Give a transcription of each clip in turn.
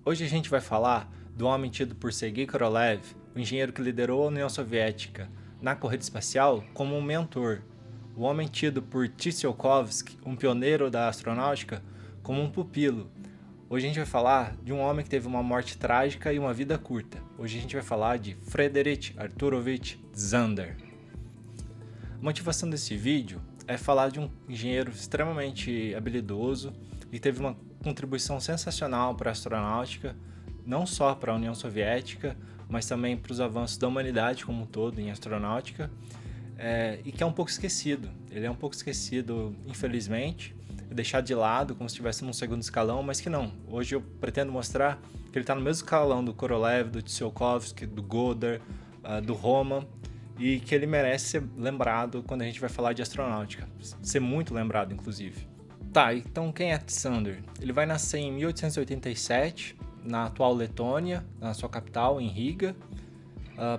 Hoje a gente vai falar do homem tido por Sergei Korolev, o engenheiro que liderou a União Soviética na corrida espacial, como um mentor. O homem tido por Tsiolkovsky, um pioneiro da astronáutica, como um pupilo. Hoje a gente vai falar de um homem que teve uma morte trágica e uma vida curta. Hoje a gente vai falar de Frederic Arturovich Zander. A motivação desse vídeo é falar de um engenheiro extremamente habilidoso e teve uma contribuição sensacional para a astronáutica, não só para a União Soviética, mas também para os avanços da humanidade como um todo em astronáutica, e que é um pouco esquecido. Ele é um pouco esquecido, infelizmente, deixado de lado, como se estivesse num segundo escalão, mas que não. Hoje eu pretendo mostrar que ele está no mesmo escalão do Korolev, do Tsiolkovsky, do Goddard, do Roman, e que ele merece ser lembrado quando a gente vai falar de astronáutica. Ser muito lembrado, inclusive. Tá, então quem é Zander? Ele vai nascer em 1887, na atual Letônia, na sua capital, em Riga.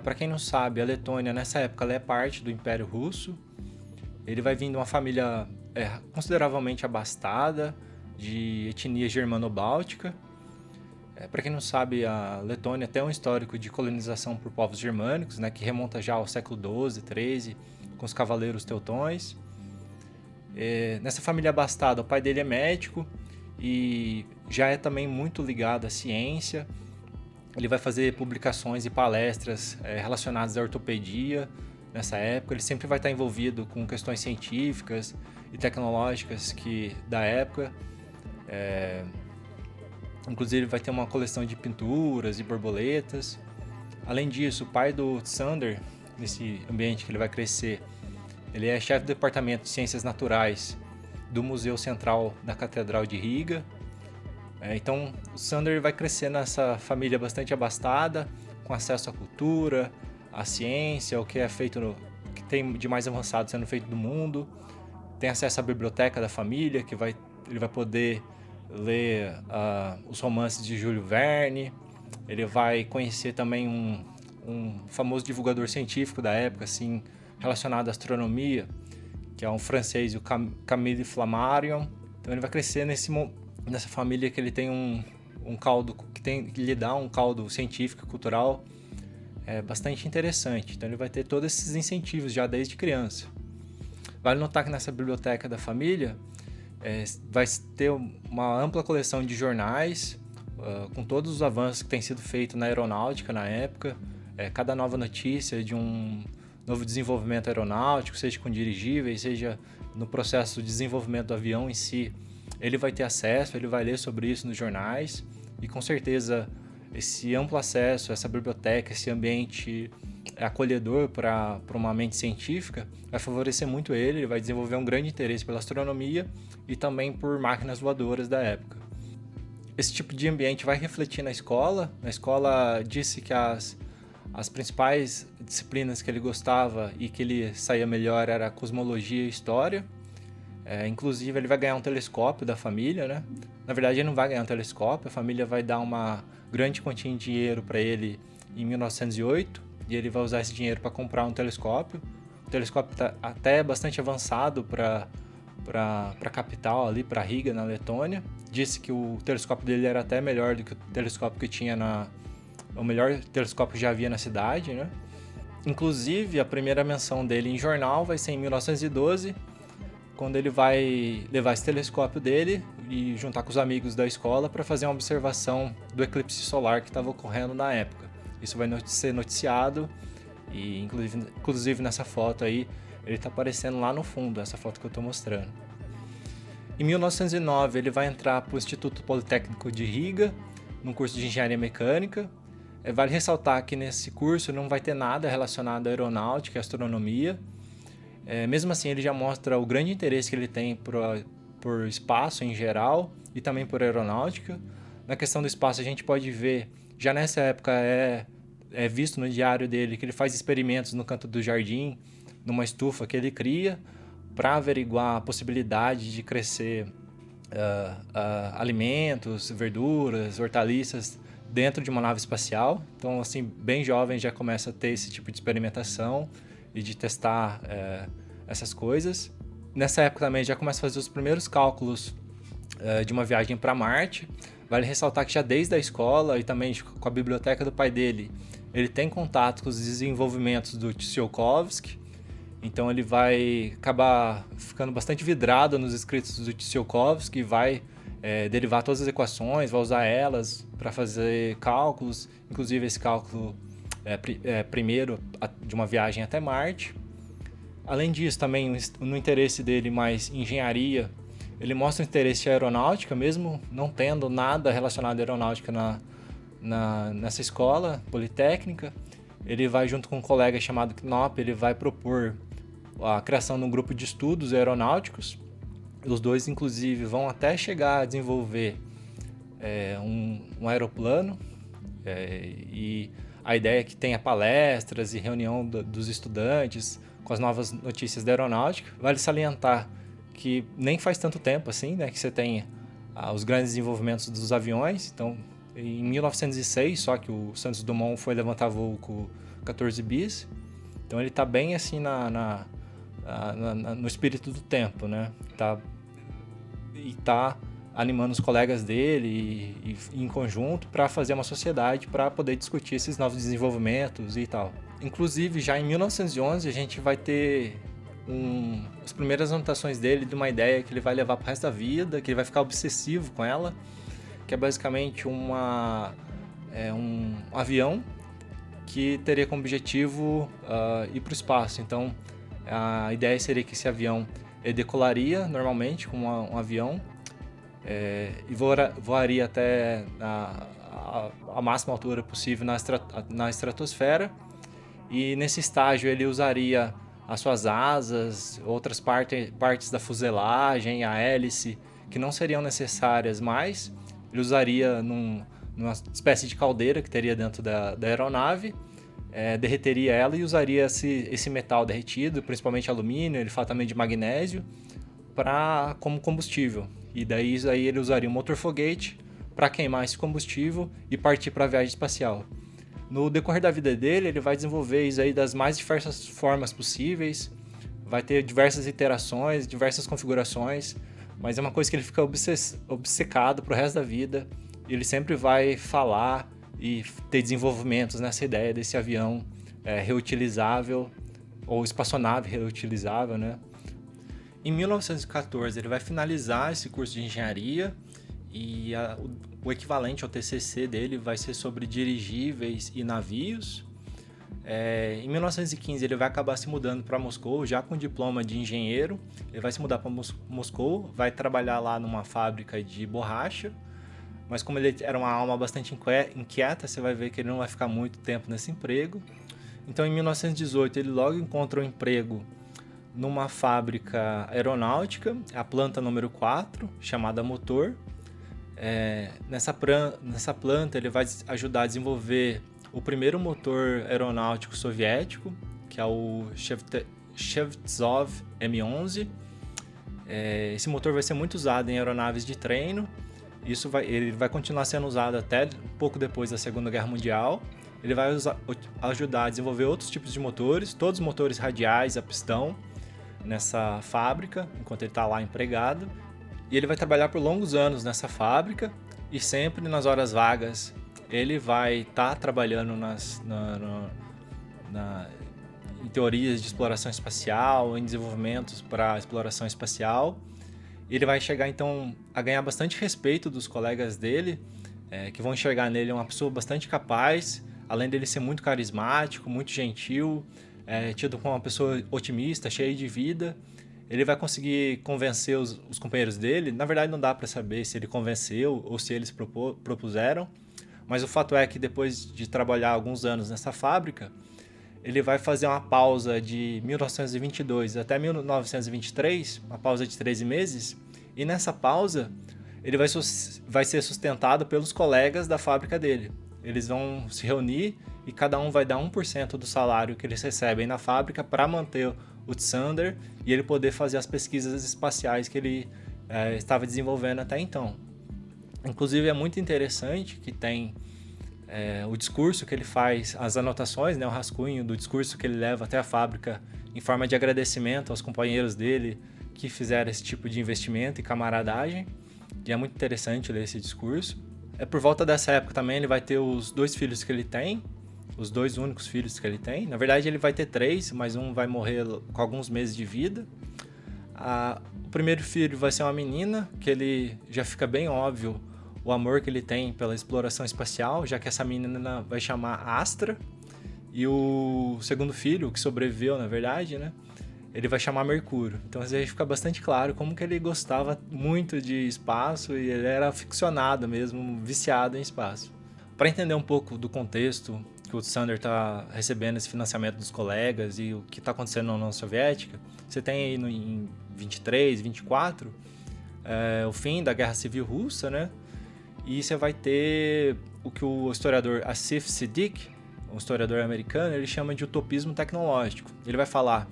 Para quem não sabe, a Letônia nessa época ela é parte do Império Russo. Ele vai vir de uma família consideravelmente abastada, de etnia germano-báltica. Para quem não sabe, a Letônia tem um histórico de colonização por povos germânicos, né, que remonta já ao século XII, XIII, com os cavaleiros teutões. Nessa família abastada, o pai dele é médico e já é também muito ligado à ciência. Ele vai fazer publicações e palestras relacionadas à ortopedia nessa época. Ele sempre vai estar envolvido com questões científicas e tecnológicas da época. Inclusive, ele vai ter uma coleção de pinturas e borboletas. Além disso, o pai do Zander, nesse ambiente que ele vai crescer, ele é chefe do departamento de Ciências Naturais do Museu Central da Catedral de Riga. Então, o Zander vai crescer nessa família bastante abastada, com acesso à cultura, à ciência, o que é feito, que tem de mais avançado sendo feito no mundo. Tem acesso à biblioteca da família, que ele vai poder ler os romances de Júlio Verne. Ele vai conhecer também um famoso divulgador científico da época, assim, relacionado à astronomia, que é um francês, o Camille Flammarion. Então ele vai crescer nessa família que ele tem um caldo, que lhe dá um caldo científico e cultural bastante interessante. Então ele vai ter todos esses incentivos já desde criança. Vale notar que nessa biblioteca da família vai ter uma ampla coleção de jornais com todos os avanços que têm sido feitos na aeronáutica na época. Cada nova notícia de um novo desenvolvimento aeronáutico, seja com dirigíveis, seja no processo de desenvolvimento do avião em si, ele vai ter acesso, ele vai ler sobre isso nos jornais, e com certeza esse amplo acesso, essa biblioteca, esse ambiente acolhedor para uma mente científica vai favorecer muito ele vai desenvolver um grande interesse pela astronomia e também por máquinas voadoras da época. Esse tipo de ambiente vai refletir na escola. Na escola disse que as principais disciplinas que ele gostava e que ele saía melhor era cosmologia e história. Inclusive ele vai ganhar um telescópio da família, né? Na verdade ele não vai ganhar um telescópio, a família vai dar uma grande quantia de dinheiro para ele em 1908 e ele vai usar esse dinheiro para comprar um telescópio. O telescópio está até bastante avançado para a capital ali, para Riga, na Letônia. Disse que o telescópio dele era até melhor do que o telescópio que tinha o melhor telescópio que já havia na cidade, né? Inclusive, a primeira menção dele em jornal vai ser em 1912, quando ele vai levar esse telescópio dele e juntar com os amigos da escola para fazer uma observação do eclipse solar que estava ocorrendo na época. Isso vai ser noticiado e, inclusive nessa foto aí, ele está aparecendo lá no fundo, essa foto que eu estou mostrando. Em 1909, ele vai entrar para o Instituto Politécnico de Riga, num curso de Engenharia Mecânica. Vale ressaltar que nesse curso não vai ter nada relacionado à aeronáutica e astronomia. Mesmo assim, ele já mostra o grande interesse que ele tem por espaço em geral e também por aeronáutica. Na questão do espaço, a gente pode ver, já nessa época é visto no diário dele que ele faz experimentos no canto do jardim, numa estufa que ele cria, para averiguar a possibilidade de crescer alimentos, verduras, hortaliças dentro de uma nave espacial. Então, assim, bem jovem já começa a ter esse tipo de experimentação e de testar essas coisas. Nessa época também já começa a fazer os primeiros cálculos de uma viagem para Marte, Vale ressaltar que já desde a escola e também com a biblioteca do pai dele, ele tem contato com os desenvolvimentos do Tsiolkovsky, então ele vai acabar ficando bastante vidrado nos escritos do Tsiolkovsky, vai derivar todas as equações, vai usar elas para fazer cálculos, inclusive esse cálculo primeiro de uma viagem até Marte. Além disso, também no interesse dele mais em engenharia, ele mostra interesse em aeronáutica, mesmo não tendo nada relacionado à aeronáutica nessa escola politécnica. Ele vai, junto com um colega chamado Knopp, ele vai propor a criação de um grupo de estudos aeronáuticos. Os dois, inclusive, vão até chegar a desenvolver um aeroplano. E a ideia é que tenha palestras e reunião dos estudantes com as novas notícias da aeronáutica. Vale salientar que nem faz tanto tempo assim, né, que você tem os grandes desenvolvimentos dos aviões. Então, em 1906, só que o Santos Dumont foi levantar voo com 14 bis. Então, ele está bem assim no espírito do tempo, né? Tá animando os colegas dele e em conjunto para fazer uma sociedade para poder discutir esses novos desenvolvimentos e tal. Inclusive, já em 1911, a gente vai ter as primeiras anotações dele de uma ideia que ele vai levar para o resto da vida, que ele vai ficar obsessivo com ela, que é basicamente um avião que teria como objetivo ir para o espaço. Então, a ideia seria que esse avião ele decolaria normalmente como um avião e voaria até a máxima altura possível na estratosfera, e nesse estágio ele usaria as suas asas, outras partes da fuselagem, a hélice, que não seriam necessárias mais. Ele usaria numa espécie de caldeira que teria dentro da aeronave, derreteria ela e usaria esse metal derretido, principalmente alumínio, ele fala também de magnésio, como combustível. E daí ele usaria um motor foguete para queimar esse combustível e partir para a viagem espacial. No decorrer da vida dele, ele vai desenvolver isso aí das mais diversas formas possíveis, vai ter diversas iterações, diversas configurações, mas é uma coisa que ele fica obcecado pro resto da vida. Ele sempre vai falar e ter desenvolvimentos nessa ideia desse avião reutilizável, ou espaçonave reutilizável, né? Em 1914, ele vai finalizar esse curso de engenharia e o equivalente ao TCC dele vai ser sobre dirigíveis e navios. Em 1915 ele vai acabar se mudando para Moscou, já com diploma de engenheiro. Ele vai se mudar para Moscou, vai trabalhar lá numa fábrica de borracha, mas como ele era uma alma bastante inquieta, você vai ver que ele não vai ficar muito tempo nesse emprego. Então em 1918 ele logo encontra um emprego numa fábrica aeronáutica, a planta número 4, chamada Motor. Nessa planta ele vai ajudar a desenvolver o primeiro motor aeronáutico soviético, que é o Shevtsov M11. Esse motor vai ser muito usado em aeronaves de treino. Ele vai continuar sendo usado até pouco depois da Segunda Guerra Mundial. Ele vai ajudar a desenvolver outros tipos de motores, todos os motores radiais a pistão, nessa fábrica, enquanto ele está lá empregado. E ele vai trabalhar por longos anos nessa fábrica e sempre nas horas vagas ele vai estar trabalhando em teorias de exploração espacial, em desenvolvimentos para exploração espacial. E ele vai chegar então a ganhar bastante respeito dos colegas dele, que vão enxergar nele uma pessoa bastante capaz, além dele ser muito carismático, muito gentil, tido como uma pessoa otimista, cheia de vida. Ele vai conseguir convencer os companheiros dele. Na verdade, não dá para saber se ele convenceu ou se eles propuseram, mas o fato é que depois de trabalhar alguns anos nessa fábrica, ele vai fazer uma pausa de 1922 até 1923, uma pausa de 13 meses, e nessa pausa ele vai ser sustentado pelos colegas da fábrica dele. Eles vão se reunir e cada um vai dar 1% do salário que eles recebem na fábrica para manter o Tsander e ele poder fazer as pesquisas espaciais que ele estava desenvolvendo até então. Inclusive é muito interessante que tem o discurso que ele faz, as anotações, né, o rascunho do discurso que ele leva até a fábrica em forma de agradecimento aos companheiros dele que fizeram esse tipo de investimento e camaradagem. E é muito interessante ler esse discurso. Por volta dessa época também ele vai ter os 2 filhos que ele tem, os 2 únicos filhos que ele tem. Na verdade ele vai ter 3, mas um vai morrer com alguns meses de vida. O primeiro filho vai ser uma menina, que ele já fica bem óbvio o amor que ele tem pela exploração espacial, já que essa menina vai chamar Astra. E o segundo filho, que sobreviveu na verdade, né, ele vai chamar Mercúrio. Então aí fica bastante claro como que ele gostava muito de espaço e ele era aficionado mesmo, viciado em espaço. Para entender um pouco do contexto que o Sander está recebendo esse financiamento dos colegas e o que está acontecendo na União Soviética, você tem aí em 23, 24, o fim da Guerra Civil Russa, né? E você vai ter o que o historiador Asif Siddiq, um historiador americano, ele chama de utopismo tecnológico. Ele vai falar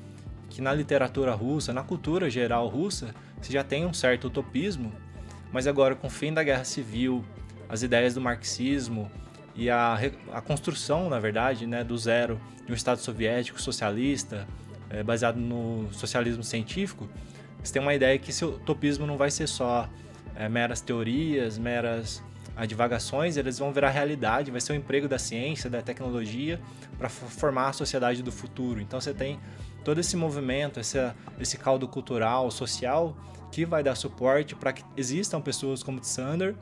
que na literatura russa, na cultura geral russa, você já tem um certo utopismo, mas agora com o fim da Guerra Civil, as ideias do marxismo e a construção, na verdade, né, do zero de um Estado soviético socialista, baseado no socialismo científico, você tem uma ideia que esse utopismo não vai ser só meras teorias, meras divagações, eles vão virar realidade, vai ser o emprego da ciência, da tecnologia para formar a sociedade do futuro. Então você tem todo esse movimento, esse caldo cultural, social, que vai dar suporte para que existam pessoas como Sander,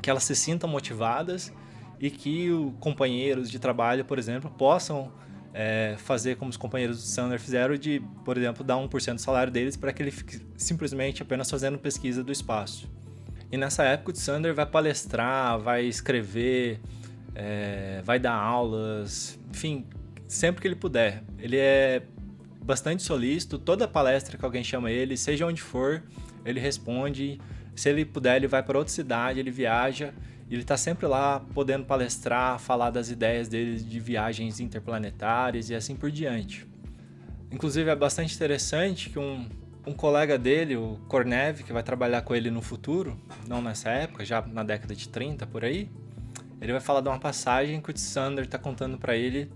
que elas se sintam motivadas e que os companheiros de trabalho, por exemplo, possam fazer como os companheiros do Sander fizeram, de, por exemplo, dar 1% do salário deles para que ele fique simplesmente apenas fazendo pesquisa do espaço. E nessa época o Sander vai palestrar, vai escrever, vai dar aulas, enfim, sempre que ele puder. Ele é bastante solícito, toda palestra que alguém chama ele, seja onde for, ele responde. Se ele puder, ele vai para outra cidade, ele viaja, e ele está sempre lá podendo palestrar, falar das ideias dele de viagens interplanetárias e assim por diante. Inclusive é bastante interessante que um colega dele, o Kornev, que vai trabalhar com ele no futuro, não nessa época, já na década de 30 por aí, ele vai falar de uma passagem que o Sander está contando para ele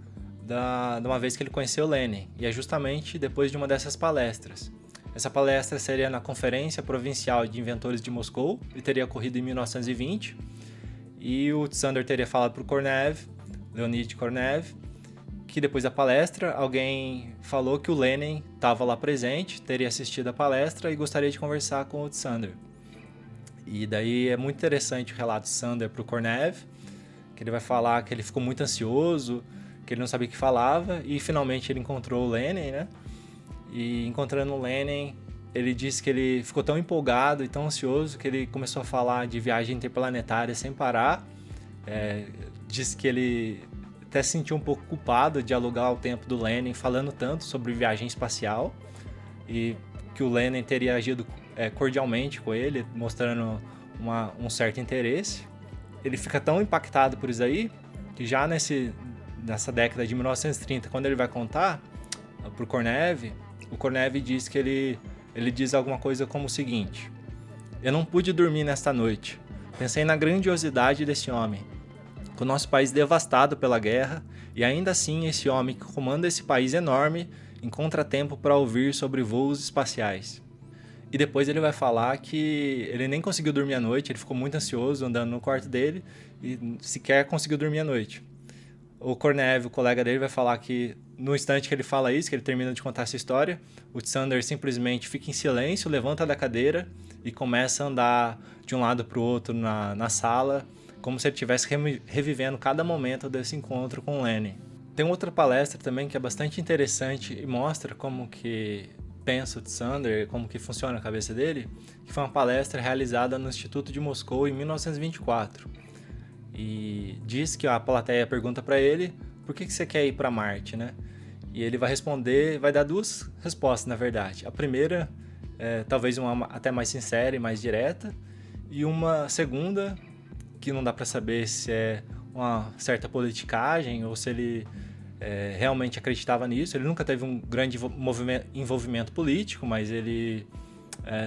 de uma vez que ele conheceu Lenin, e é justamente depois de uma dessas palestras. Essa palestra seria na Conferência Provincial de Inventores de Moscou, e teria ocorrido em 1920, e o Sander teria falado para o Kornev, Leonid Kornev, que depois da palestra alguém falou que o Lenin estava lá presente, teria assistido a palestra e gostaria de conversar com o Sander. E daí é muito interessante o relato do Sander para o Kornev, que ele vai falar que ele ficou muito ansioso, que ele não sabia o que falava, e finalmente ele encontrou o Lenin, né? E encontrando o Lenin, ele disse que ele ficou tão empolgado e tão ansioso que ele começou a falar de viagem interplanetária sem parar. Disse que ele até se sentiu um pouco culpado de alugar o tempo do Lenin falando tanto sobre viagem espacial, e que o Lenin teria agido cordialmente com ele, mostrando um certo interesse. Ele fica tão impactado por isso aí, que já nessa década de 1930, quando ele vai contar para o Kornev, diz que ele diz alguma coisa como o seguinte: eu não pude dormir nesta noite. Pensei na grandiosidade desse homem, com o nosso país devastado pela guerra, e ainda assim esse homem que comanda esse país enorme encontra tempo para ouvir sobre voos espaciais. E depois ele vai falar que ele nem conseguiu dormir à noite, ele ficou muito ansioso andando no quarto dele e sequer conseguiu dormir à noite. O Kornev, o colega dele, vai falar que no instante que ele fala isso, que ele termina de contar essa história, o Sander simplesmente fica em silêncio, levanta da cadeira e começa a andar de um lado para o outro na sala, como se ele estivesse revivendo cada momento desse encontro com o Lenin. Tem outra palestra também que é bastante interessante e mostra como que pensa o Sander, como que funciona a cabeça dele, que foi uma palestra realizada no Instituto de Moscou em 1924. E diz que a plateia pergunta para ele: por que você quer ir para Marte, né? E ele vai responder, vai dar 2 respostas, na verdade. A primeira, talvez uma até mais sincera e mais direta, e uma segunda, que não dá para saber se é uma certa politicagem ou se ele realmente acreditava nisso. Ele nunca teve um grande envolvimento político, mas ele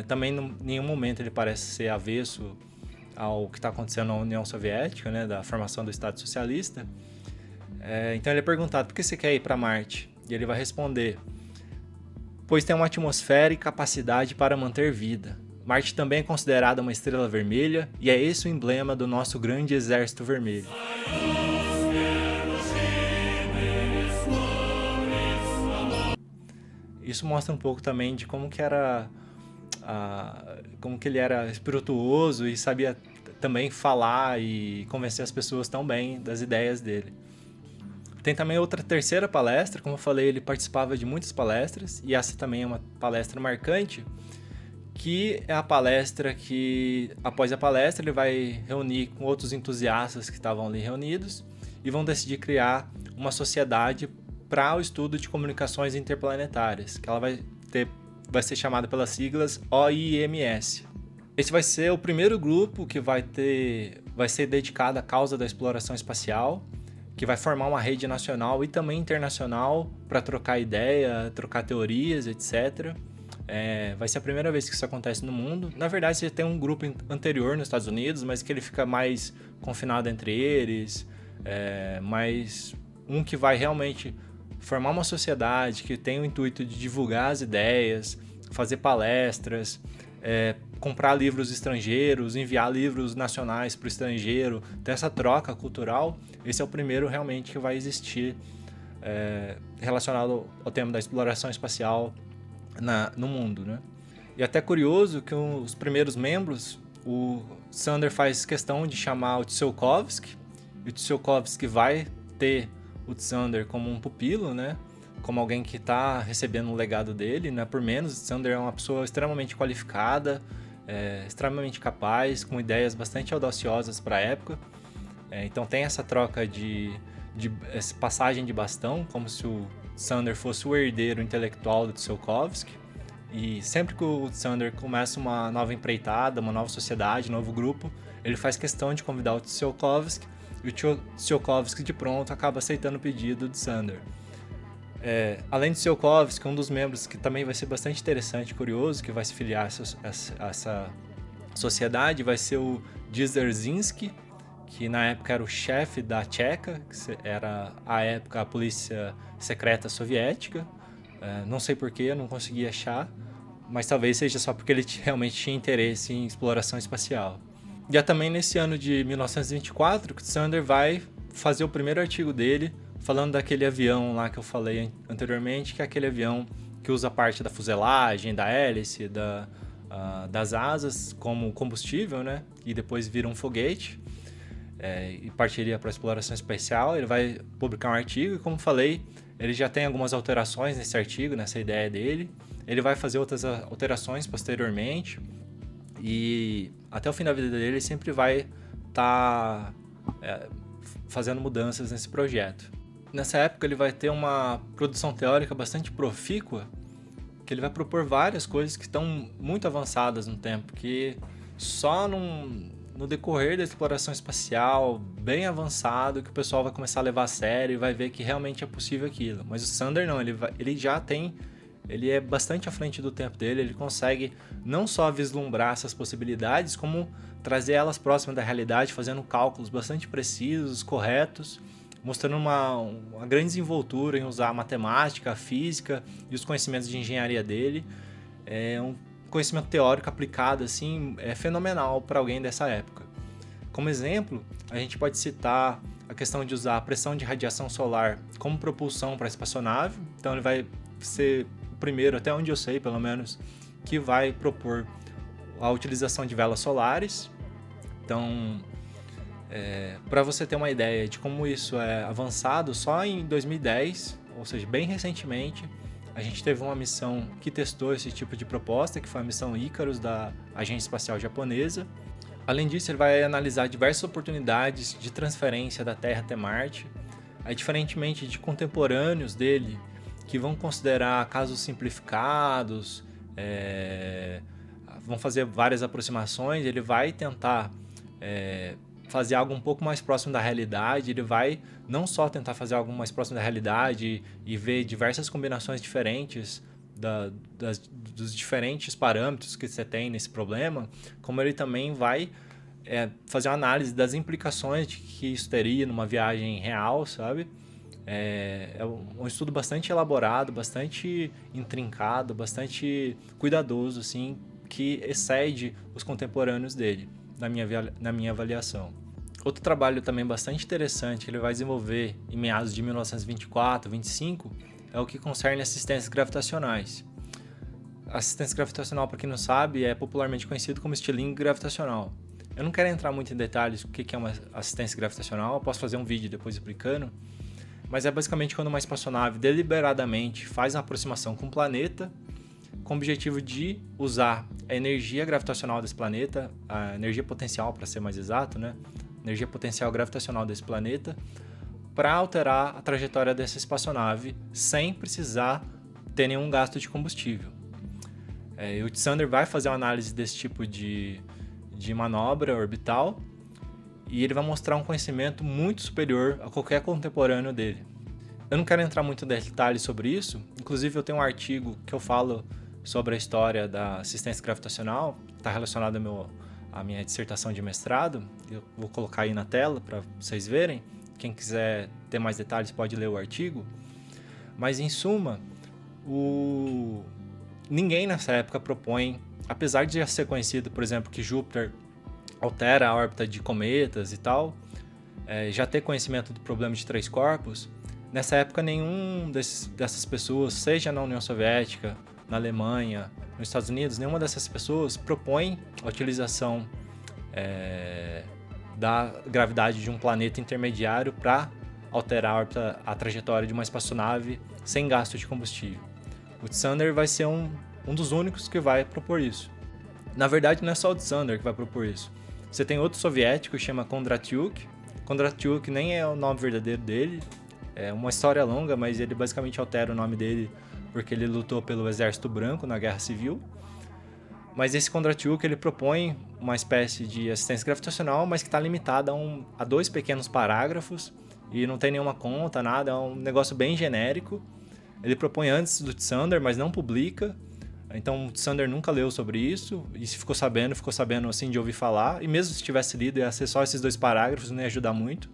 também em nenhum momento ele parece ser avesso ao que está acontecendo na União Soviética, né, da formação do Estado Socialista. Então ele é perguntado: por que você quer ir para Marte? E ele vai responder: pois tem uma atmosfera e capacidade para manter vida. Marte também é considerada uma estrela vermelha e é esse o emblema do nosso grande exército vermelho. Isso mostra um pouco também de como que era como que ele era espirituoso e sabia também falar e convencer as pessoas tão bem das ideias dele. Tem também outra terceira palestra, como eu falei, ele participava de muitas palestras e essa também é uma palestra marcante, que é a palestra que, após a palestra, ele vai reunir com outros entusiastas que estavam ali reunidos e vão decidir criar uma sociedade para o estudo de comunicações interplanetárias, que ela vai ser chamada pelas siglas OIMS. Esse vai ser o primeiro grupo que vai ser dedicado à causa da exploração espacial, que vai formar uma rede nacional e também internacional para trocar ideia, trocar teorias, etc. Vai ser a primeira vez que isso acontece no mundo. Na verdade, você tem um grupo anterior nos Estados Unidos, mas que ele fica mais confinado entre eles, mas um que vai realmente formar uma sociedade que tem o intuito de divulgar as ideias, fazer palestras, comprar livros estrangeiros, enviar livros nacionais para o estrangeiro, ter essa troca cultural. Esse é o primeiro realmente que vai existir relacionado ao tema da exploração espacial no mundo, né? E até curioso que os primeiros membros, o Sander faz questão de chamar o Tsiolkovsky, e o Tsiolkovsky vai ter o Sander como um pupilo, né? Como alguém que está recebendo o legado dele, né? Por menos, o Sander é uma pessoa extremamente qualificada, extremamente capaz, com ideias bastante audaciosas para a época. Então tem essa troca de essa passagem de bastão, como se o Sander fosse o herdeiro intelectual do Tsiolkovsky. E sempre que o Sander começa uma nova empreitada, uma nova sociedade, um novo grupo, ele faz questão de convidar o Tsiolkovsky, e o Tsiolkovsky de pronto acaba aceitando o pedido de Sander. Além de Tsiolkovsky, um dos membros que também vai ser bastante interessante e curioso, que vai se filiar a essa sociedade, vai ser o Dzerzhinsky, que na época era o chefe da Tcheca, que era à época a polícia secreta soviética. Não sei porquê, não consegui achar, mas talvez seja só porque ele realmente tinha interesse em exploração espacial. E é também nesse ano de 1924 que o Sander vai fazer o primeiro artigo dele, falando daquele avião lá que eu falei anteriormente, que é aquele avião que usa parte da fuselagem, da hélice, das asas como combustível, né? E depois vira um foguete e partiria para a exploração espacial. Ele vai publicar um artigo e, como falei, ele já tem algumas alterações nesse artigo, nessa ideia dele. Ele vai fazer outras alterações posteriormente e até o fim da vida dele ele sempre vai estar fazendo mudanças nesse projeto. Nessa época ele vai ter uma produção teórica bastante profícua, que ele vai propor várias coisas que estão muito avançadas no tempo, que só no decorrer da exploração espacial, bem avançado, que o pessoal vai começar a levar a sério e vai ver que realmente é possível aquilo. Mas o Sander não, ele é bastante à frente do tempo dele, ele consegue não só vislumbrar essas possibilidades, como trazer elas próximas da realidade, fazendo cálculos bastante precisos, corretos, mostrando uma grande desenvoltura em usar a matemática, a física e os conhecimentos de engenharia dele. É um conhecimento teórico aplicado assim, é fenomenal para alguém dessa época. Como exemplo, a gente pode citar a questão de usar a pressão de radiação solar como propulsão para a espaçonave. Então ele vai ser o primeiro, até onde eu sei pelo menos, que vai propor a utilização de velas solares. Então, para você ter uma ideia de como isso é avançado, só em 2010, ou seja, bem recentemente, a gente teve uma missão que testou esse tipo de proposta, que foi a missão Icarus da Agência Espacial Japonesa. Além disso, ele vai analisar diversas oportunidades de transferência da Terra até Marte. Aí, diferentemente de contemporâneos dele, que vão considerar casos simplificados, vão fazer várias aproximações, ele vai tentar fazer algo um pouco mais próximo da realidade. Ele vai não só tentar fazer algo mais próximo da realidade e ver diversas combinações diferentes dos diferentes parâmetros que você tem nesse problema, como ele também vai fazer uma análise das implicações de que isso teria numa viagem real, sabe? É um estudo bastante elaborado, bastante intrincado, bastante cuidadoso, assim, que excede os contemporâneos dele, na minha avaliação. Outro trabalho também bastante interessante que ele vai desenvolver em meados de 1924, 25, é o que concerne assistências gravitacionais. Assistência gravitacional, para quem não sabe, é popularmente conhecido como estilingue gravitacional. Eu não quero entrar muito em detalhes do que é uma assistência gravitacional, eu posso fazer um vídeo depois explicando, mas é basicamente quando uma espaçonave deliberadamente faz uma aproximação com o planeta com o objetivo de usar a energia gravitacional desse planeta, a energia potencial, para ser mais exato, né? Energia potencial gravitacional desse planeta, para alterar a trajetória dessa espaçonave sem precisar ter nenhum gasto de combustível. O Tsunder vai fazer uma análise desse tipo de manobra orbital e ele vai mostrar um conhecimento muito superior a qualquer contemporâneo dele. Eu não quero entrar muito em detalhes sobre isso, inclusive eu tenho um artigo que eu falo sobre a história da assistência gravitacional, está relacionado à minha dissertação de mestrado, eu vou colocar aí na tela para vocês verem, quem quiser ter mais detalhes pode ler o artigo, mas em suma, ninguém nessa época propõe, apesar de já ser conhecido, por exemplo, que Júpiter altera a órbita de cometas e tal, já ter conhecimento do problema de 3 corpos, nessa época nenhum dessas pessoas, seja na União Soviética, na Alemanha, nos Estados Unidos, nenhuma dessas pessoas propõe a utilização da gravidade de um planeta intermediário para alterar a trajetória de uma espaçonave sem gasto de combustível. O Tsunder vai ser um dos únicos que vai propor isso. Na verdade, não é só o Tsunder que vai propor isso. Você tem outro soviético que chama Kondratyuk. Kondratyuk nem é o nome verdadeiro dele. É uma história longa, mas ele basicamente altera o nome dele porque ele lutou pelo Exército Branco na Guerra Civil. Mas esse Kondratyuk, ele propõe uma espécie de assistência gravitacional, mas que está limitada a 2 pequenos parágrafos e não tem nenhuma conta, nada, é um negócio bem genérico. Ele propõe antes do Tsunder, mas não publica. Então o Tsunder nunca leu sobre isso, e se ficou sabendo assim de ouvir falar, e mesmo se tivesse lido ia ser só esses 2 parágrafos, não ia ajudar muito.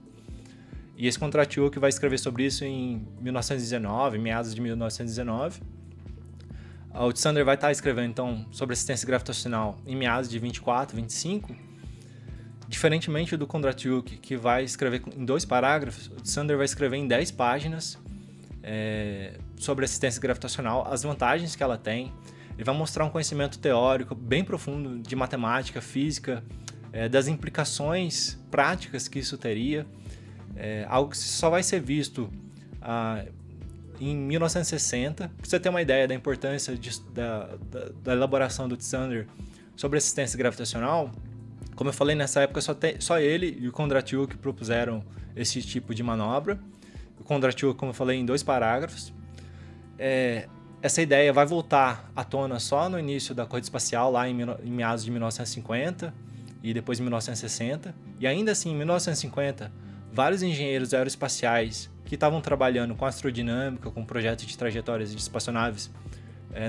E esse Kondratyuk vai escrever sobre isso em 1919, meados de 1919. O Tsunder vai estar escrevendo então sobre assistência gravitacional em meados de 24, 25. Diferentemente do Kondratyuk, que vai escrever em 2 parágrafos, o Tsunder vai escrever em 10 páginas sobre assistência gravitacional, as vantagens que ela tem. Ele vai mostrar um conhecimento teórico bem profundo de matemática, física, das implicações práticas que isso teria. Algo que só vai ser visto em 1960. Para você ter uma ideia da importância da elaboração do Tsunder sobre assistência gravitacional, como eu falei, nessa época só ele e o Kondratyuk propuseram esse tipo de manobra. O Kondratyuk, como eu falei, em 2 parágrafos. Essa ideia vai voltar à tona só no início da corrida espacial, lá em meados de 1950 e depois em 1960. E ainda assim, em 1950, vários engenheiros aeroespaciais que estavam trabalhando com astrodinâmica, com projetos de trajetórias de espaçonaves,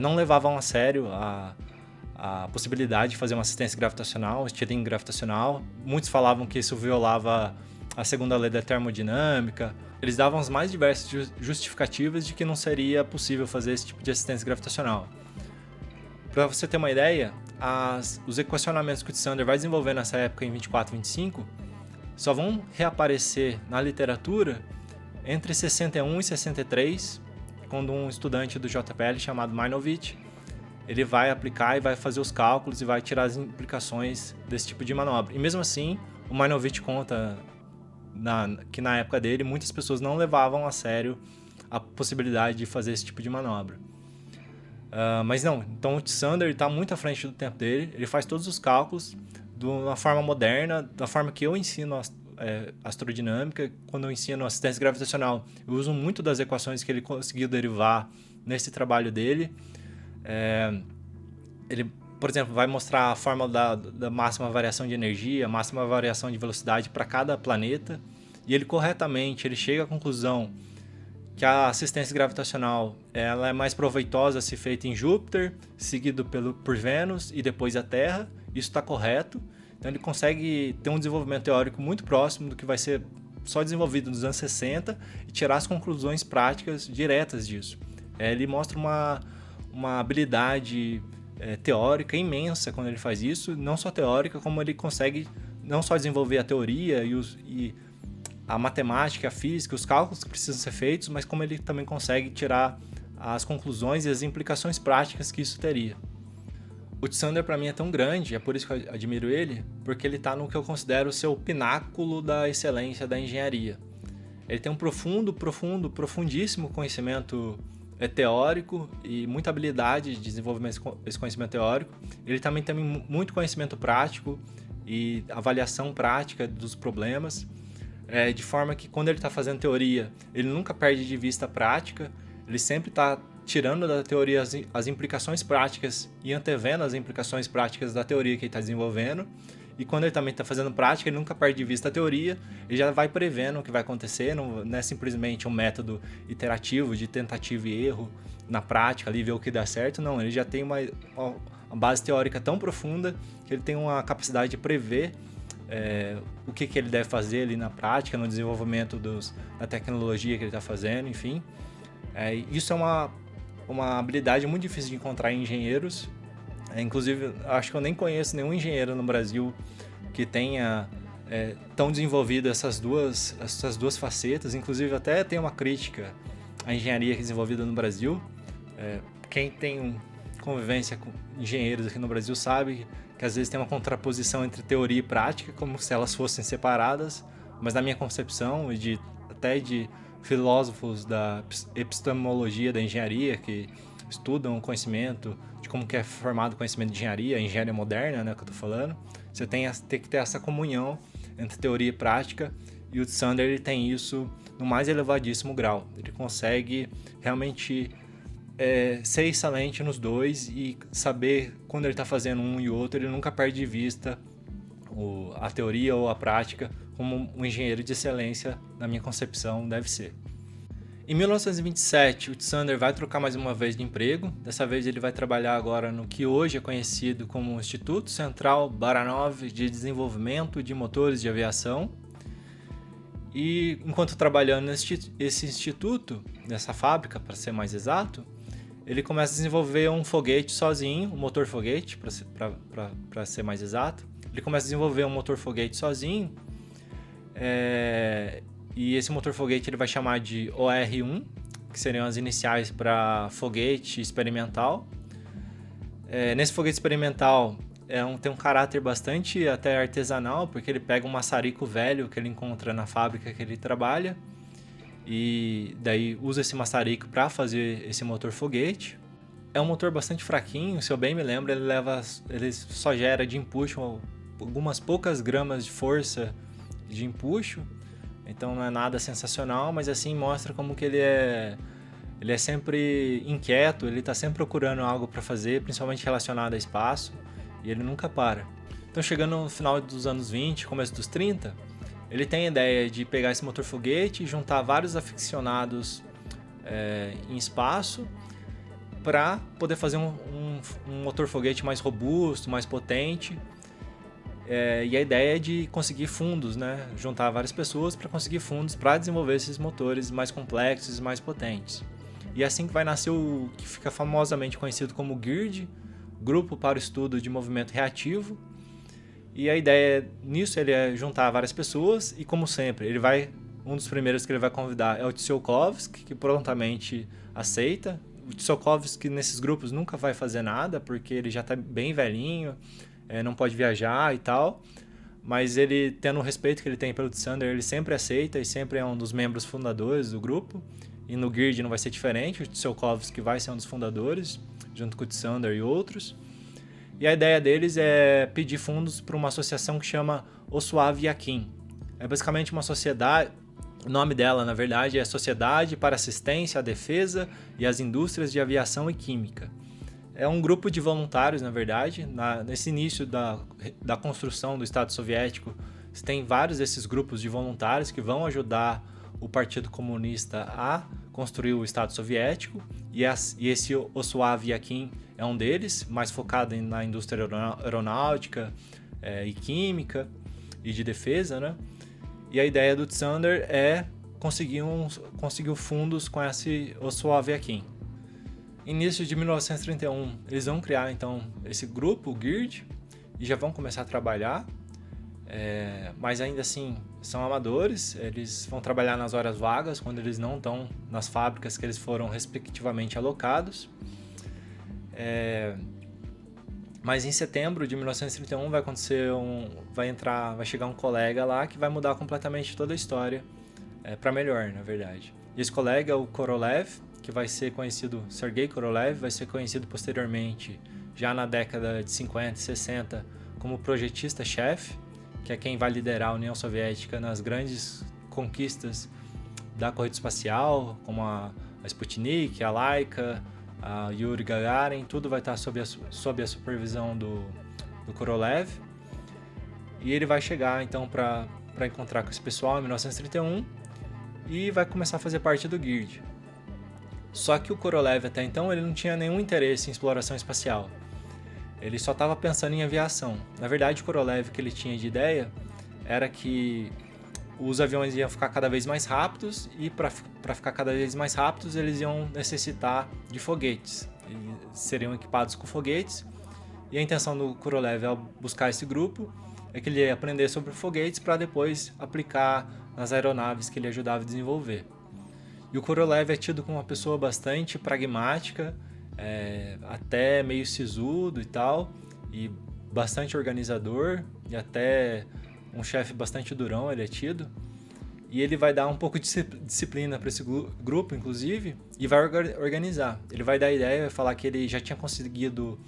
não levavam a sério a possibilidade de fazer uma assistência gravitacional, estilingue gravitacional. Muitos falavam que isso violava a segunda lei da termodinâmica. Eles davam as mais diversas justificativas de que não seria possível fazer esse tipo de assistência gravitacional. Para você ter uma ideia, os equacionamentos que o Tsunder vai desenvolver nessa época, em 24 e 25, só vão reaparecer na literatura entre 61 e 63, quando um estudante do JPL chamado Minovich, ele vai aplicar e vai fazer os cálculos e vai tirar as implicações desse tipo de manobra. E mesmo assim, o Minovich conta que na época dele muitas pessoas não levavam a sério a possibilidade de fazer esse tipo de manobra. Mas não, então o Tsunder está muito à frente do tempo dele, ele faz todos os cálculos de uma forma moderna, da forma que eu ensino astrodinâmica. Quando eu ensino assistência gravitacional, eu uso muito das equações que ele conseguiu derivar nesse trabalho dele. Ele, por exemplo, vai mostrar a fórmula da máxima variação de energia, máxima variação de velocidade para cada planeta, e ele corretamente chega à conclusão que a assistência gravitacional ela é mais proveitosa se feita em Júpiter, seguido por Vênus e depois a Terra. Isso está correto. Então ele consegue ter um desenvolvimento teórico muito próximo do que vai ser só desenvolvido nos anos 60 e tirar as conclusões práticas diretas disso. Ele mostra uma habilidade teórica imensa quando ele faz isso, não só teórica, como ele consegue não só desenvolver a teoria e a matemática, a física, os cálculos que precisam ser feitos, mas como ele também consegue tirar as conclusões e as implicações práticas que isso teria. O Tsunder para mim é tão grande, é por isso que eu admiro ele, porque ele está no que eu considero o seu pináculo da excelência da engenharia. Ele tem um profundíssimo conhecimento teórico e muita habilidade de desenvolvimento desse conhecimento teórico. Ele também tem muito conhecimento prático e avaliação prática dos problemas, de forma que quando ele está fazendo teoria, ele nunca perde de vista a prática, ele sempre está tirando da teoria as implicações práticas e antevendo as implicações práticas da teoria que ele está desenvolvendo. E quando ele também está fazendo prática, ele nunca perde de vista a teoria, ele já vai prevendo o que vai acontecer, não é simplesmente um método iterativo de tentativa e erro na prática, ali ver o que dá certo, não, ele já tem uma base teórica tão profunda que ele tem uma capacidade de prever o que ele deve fazer ali na prática, no desenvolvimento da tecnologia que ele está fazendo, enfim. Isso é uma habilidade muito difícil de encontrar em engenheiros. Inclusive, acho que eu nem conheço nenhum engenheiro no Brasil que tenha tão desenvolvido essas duas facetas. Inclusive, até tem uma crítica à engenharia desenvolvida no Brasil. Quem tem convivência com engenheiros aqui no Brasil sabe que às vezes tem uma contraposição entre teoria e prática, como se elas fossem separadas, mas na minha concepção, e até de filósofos da epistemologia da engenharia, que estudam o conhecimento, de como que é formado o conhecimento de engenharia, a engenharia moderna, né, que eu tô falando, você tem que ter essa comunhão entre teoria e prática, e o Tsunder ele tem isso no mais elevadíssimo grau. Ele consegue realmente ser excelente nos dois e saber quando ele está fazendo um e outro, ele nunca perde de vista a teoria ou a prática, como um engenheiro de excelência, na minha concepção, deve ser. Em 1927, o Tsunder vai trocar mais uma vez de emprego. Dessa vez ele vai trabalhar agora no que hoje é conhecido como Instituto Central Baranov de Desenvolvimento de Motores de Aviação. E enquanto trabalhando nesse instituto, nessa fábrica, para ser mais exato, ele começa a desenvolver um foguete sozinho, um motor foguete, para ser mais exato. Ele começa a desenvolver um motor foguete sozinho, e esse motor foguete ele vai chamar de OR-1, que seriam as iniciais para foguete experimental. Nesse foguete experimental tem um caráter bastante até artesanal, porque ele pega um maçarico velho que ele encontra na fábrica que ele trabalha, e daí usa esse maçarico para fazer esse motor foguete. É um motor bastante fraquinho, se eu bem me lembro, ele só gera de empuxo algumas poucas gramas de força de empuxo, então não é nada sensacional, mas assim mostra como que ele é sempre inquieto, ele está sempre procurando algo para fazer, principalmente relacionado a espaço, e ele nunca para. Então chegando no final dos anos 20, começo dos 30, ele tem a ideia de pegar esse motor foguete e juntar vários aficionados em espaço para poder fazer um motor foguete mais robusto, mais potente. E a ideia é de conseguir fundos, né? Juntar várias pessoas para conseguir fundos para desenvolver esses motores mais complexos e mais potentes. E é assim que vai nascer o que fica famosamente conhecido como GIRD, Grupo para o Estudo de Movimento Reativo. E a ideia nisso ele é juntar várias pessoas e, como sempre, um dos primeiros que ele vai convidar é o Tsiolkovsky, que prontamente aceita. O Tsiolkovsky nesses grupos nunca vai fazer nada, porque ele já está bem velhinho, não pode viajar e tal, mas ele, tendo o respeito que ele tem pelo Tsunder, ele sempre aceita e sempre é um dos membros fundadores do grupo. E no GIRD não vai ser diferente, o Tsiolkovsky vai ser um dos fundadores, junto com o Tsunder e outros. E a ideia deles é pedir fundos para uma associação que chama Ossuav Yakin. É basicamente uma sociedade, o nome dela, na verdade, é Sociedade para Assistência à Defesa e às Indústrias de Aviação e Química. É um grupo de voluntários, na verdade. Nesse início da construção do Estado Soviético, tem vários desses grupos de voluntários que vão ajudar o Partido Comunista a construir o Estado Soviético. E esse Ossuav Yakin é um deles, mais focado na indústria aeronáutica e química e de defesa, né? E a ideia do Tsunder é conseguir fundos com esse Ossuav Yakin. Início de 1931, eles vão criar então esse grupo, o GIRD, e já vão começar a trabalhar, mas ainda assim são amadores, eles vão trabalhar nas horas vagas, quando eles não estão nas fábricas que eles foram respectivamente alocados. Mas em setembro de 1931 vai acontecer vai chegar um colega lá que vai mudar completamente toda a história, para melhor, na verdade. E esse colega é o Korolev, que vai ser conhecido, Sergei Korolev, vai ser conhecido posteriormente, já na década de 50 e 60, como projetista-chefe, que é quem vai liderar a União Soviética nas grandes conquistas da corrida espacial, como a Sputnik, a Laika, a Yuri Gagarin, tudo vai estar sob a supervisão do Korolev. E ele vai chegar então para encontrar com esse pessoal em 1931 e vai começar a fazer parte do GIRD. Só que o Korolev até então ele não tinha nenhum interesse em exploração espacial. Ele só estava pensando em aviação. Na verdade, o Korolev que ele tinha de ideia era que os aviões iam ficar cada vez mais rápidos e para ficar cada vez mais rápidos eles iam necessitar de foguetes. Eles seriam equipados com foguetes e a intenção do Korolev ao buscar esse grupo é que ele ia aprender sobre foguetes para depois aplicar nas aeronaves que ele ajudava a desenvolver. E o Korolev é tido como uma pessoa bastante pragmática, até meio sisudo e tal, e bastante organizador, e até um chefe bastante durão ele é tido. E ele vai dar um pouco de disciplina para esse grupo, inclusive, e vai organizar. Ele vai dar a ideia, vai falar que ele já tinha conseguido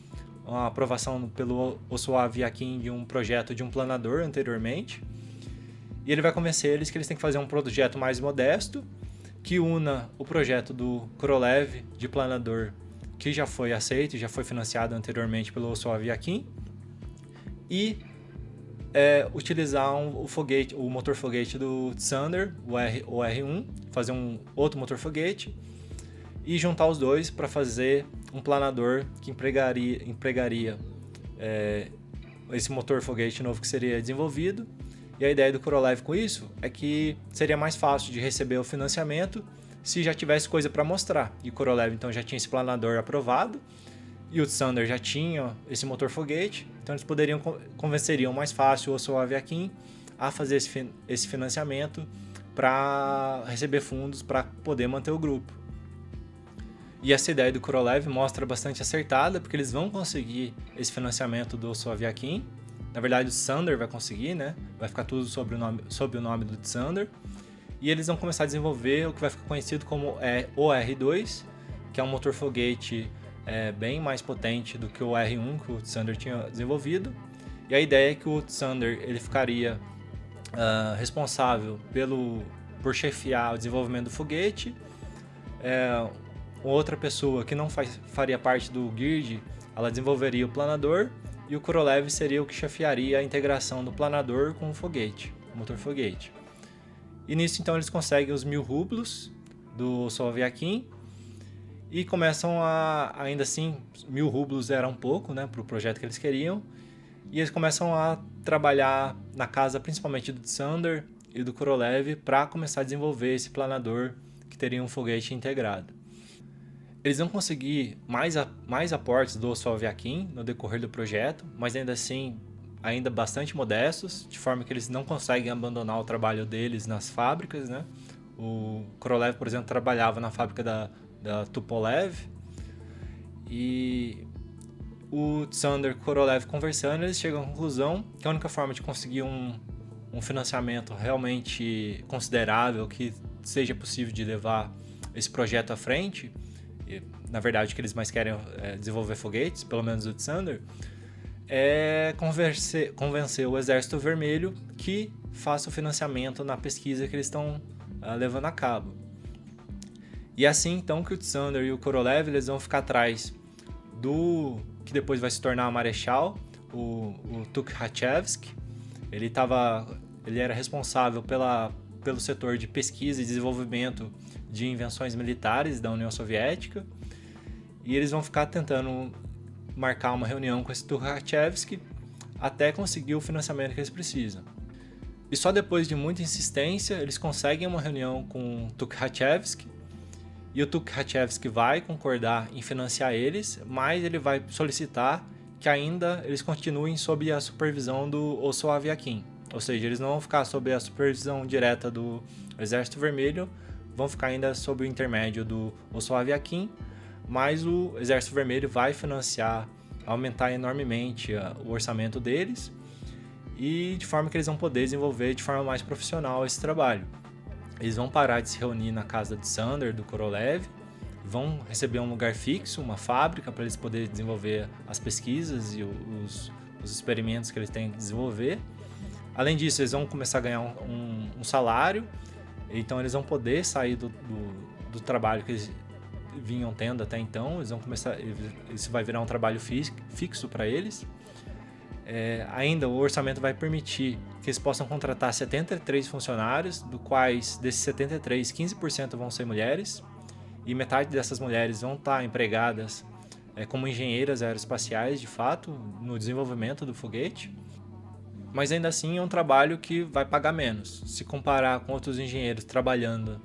uma aprovação pelo Oswald Yakin de um projeto de um planador anteriormente, e ele vai convencer eles que eles têm que fazer um projeto mais modesto, que una o projeto do Korolev de planador, que já foi aceito e já foi financiado anteriormente pelo Oswald Yakin, e utilizar o motor foguete do Thunder, o R1, fazer um outro motor foguete e juntar os dois para fazer um planador que empregaria esse motor foguete novo que seria desenvolvido. E a ideia do Korolev com isso é que seria mais fácil de receber o financiamento se já tivesse coisa para mostrar. E o Korolev então já tinha esse planador aprovado e o Thunder já tinha esse motor foguete, então eles convenceriam mais fácil o Oswald Yakin a fazer esse financiamento para receber fundos para poder manter o grupo. E essa ideia do Korolev mostra bastante acertada, porque eles vão conseguir esse financiamento do Oswald Yakin. Na verdade, o Thunder vai conseguir, né? Vai ficar tudo sob o nome do Thunder. E eles vão começar a desenvolver o que vai ficar conhecido como o R2, que é um motor foguete bem mais potente do que o R1 que o Thunder tinha desenvolvido. E a ideia é que o Thunder ele ficaria responsável por chefiar o desenvolvimento do foguete. Outra pessoa que não faria parte do GIRD, ela desenvolveria o planador, e o Korolev seria o que chefiaria a integração do planador com o foguete, o motor foguete. E nisso então eles conseguem os 1000 rublos do Oswald Yakin e começam ainda assim, 1000 rublos era um pouco, né, para o projeto que eles queriam, e eles começam a trabalhar na casa principalmente do Thunder e do Korolev para começar a desenvolver esse planador que teria um foguete integrado. Eles vão conseguir mais aportes do Oswald Yakin no decorrer do projeto, mas ainda assim, ainda bastante modestos, de forma que eles não conseguem abandonar o trabalho deles nas fábricas, né? O Korolev, por exemplo, trabalhava na fábrica da Tupolev, e o Thunder e o Korolev conversando, eles chegam à conclusão que a única forma de conseguir um financiamento realmente considerável, que seja possível de levar esse projeto à frente, na verdade o que eles mais querem é desenvolver foguetes, pelo menos o Thunder, é convencer o Exército Vermelho que faça o financiamento na pesquisa que eles estão levando a cabo. E é assim então que o Thunder e o Korolev eles vão ficar atrás do que depois vai se tornar a Marechal, o Tukhachevsky. Ele era responsável pelo setor de pesquisa e desenvolvimento de invenções militares da União Soviética, e eles vão ficar tentando marcar uma reunião com esse Tukhachevsky até conseguir o financiamento que eles precisam. E só depois de muita insistência, eles conseguem uma reunião com Tukhachevsky, e o Tukhachevsky vai concordar em financiar eles, mas ele vai solicitar que ainda eles continuem sob a supervisão do Ossol Aviakin. Ou seja, eles não vão ficar sob a supervisão direta do Exército Vermelho, vão ficar ainda sob o intermédio do Ossol Aviakin, mas o Exército Vermelho vai financiar, aumentar enormemente o orçamento deles, e de forma que eles vão poder desenvolver de forma mais profissional esse trabalho. Eles vão parar de se reunir na casa de Sander, do Korolev, vão receber um lugar fixo, uma fábrica, para eles poderem desenvolver as pesquisas e os experimentos que eles têm que desenvolver. Além disso, eles vão começar a ganhar um salário, então eles vão poder sair do trabalho que eles vinham tendo até então, isso vai virar um trabalho fixo para eles. Ainda o orçamento vai permitir que eles possam contratar 73 funcionários, do quais desses 73, 15% vão ser mulheres, e metade dessas mulheres vão estar empregadas como engenheiras aeroespaciais, de fato, no desenvolvimento do foguete. Mas ainda assim é um trabalho que vai pagar menos. Se comparar com outros engenheiros trabalhando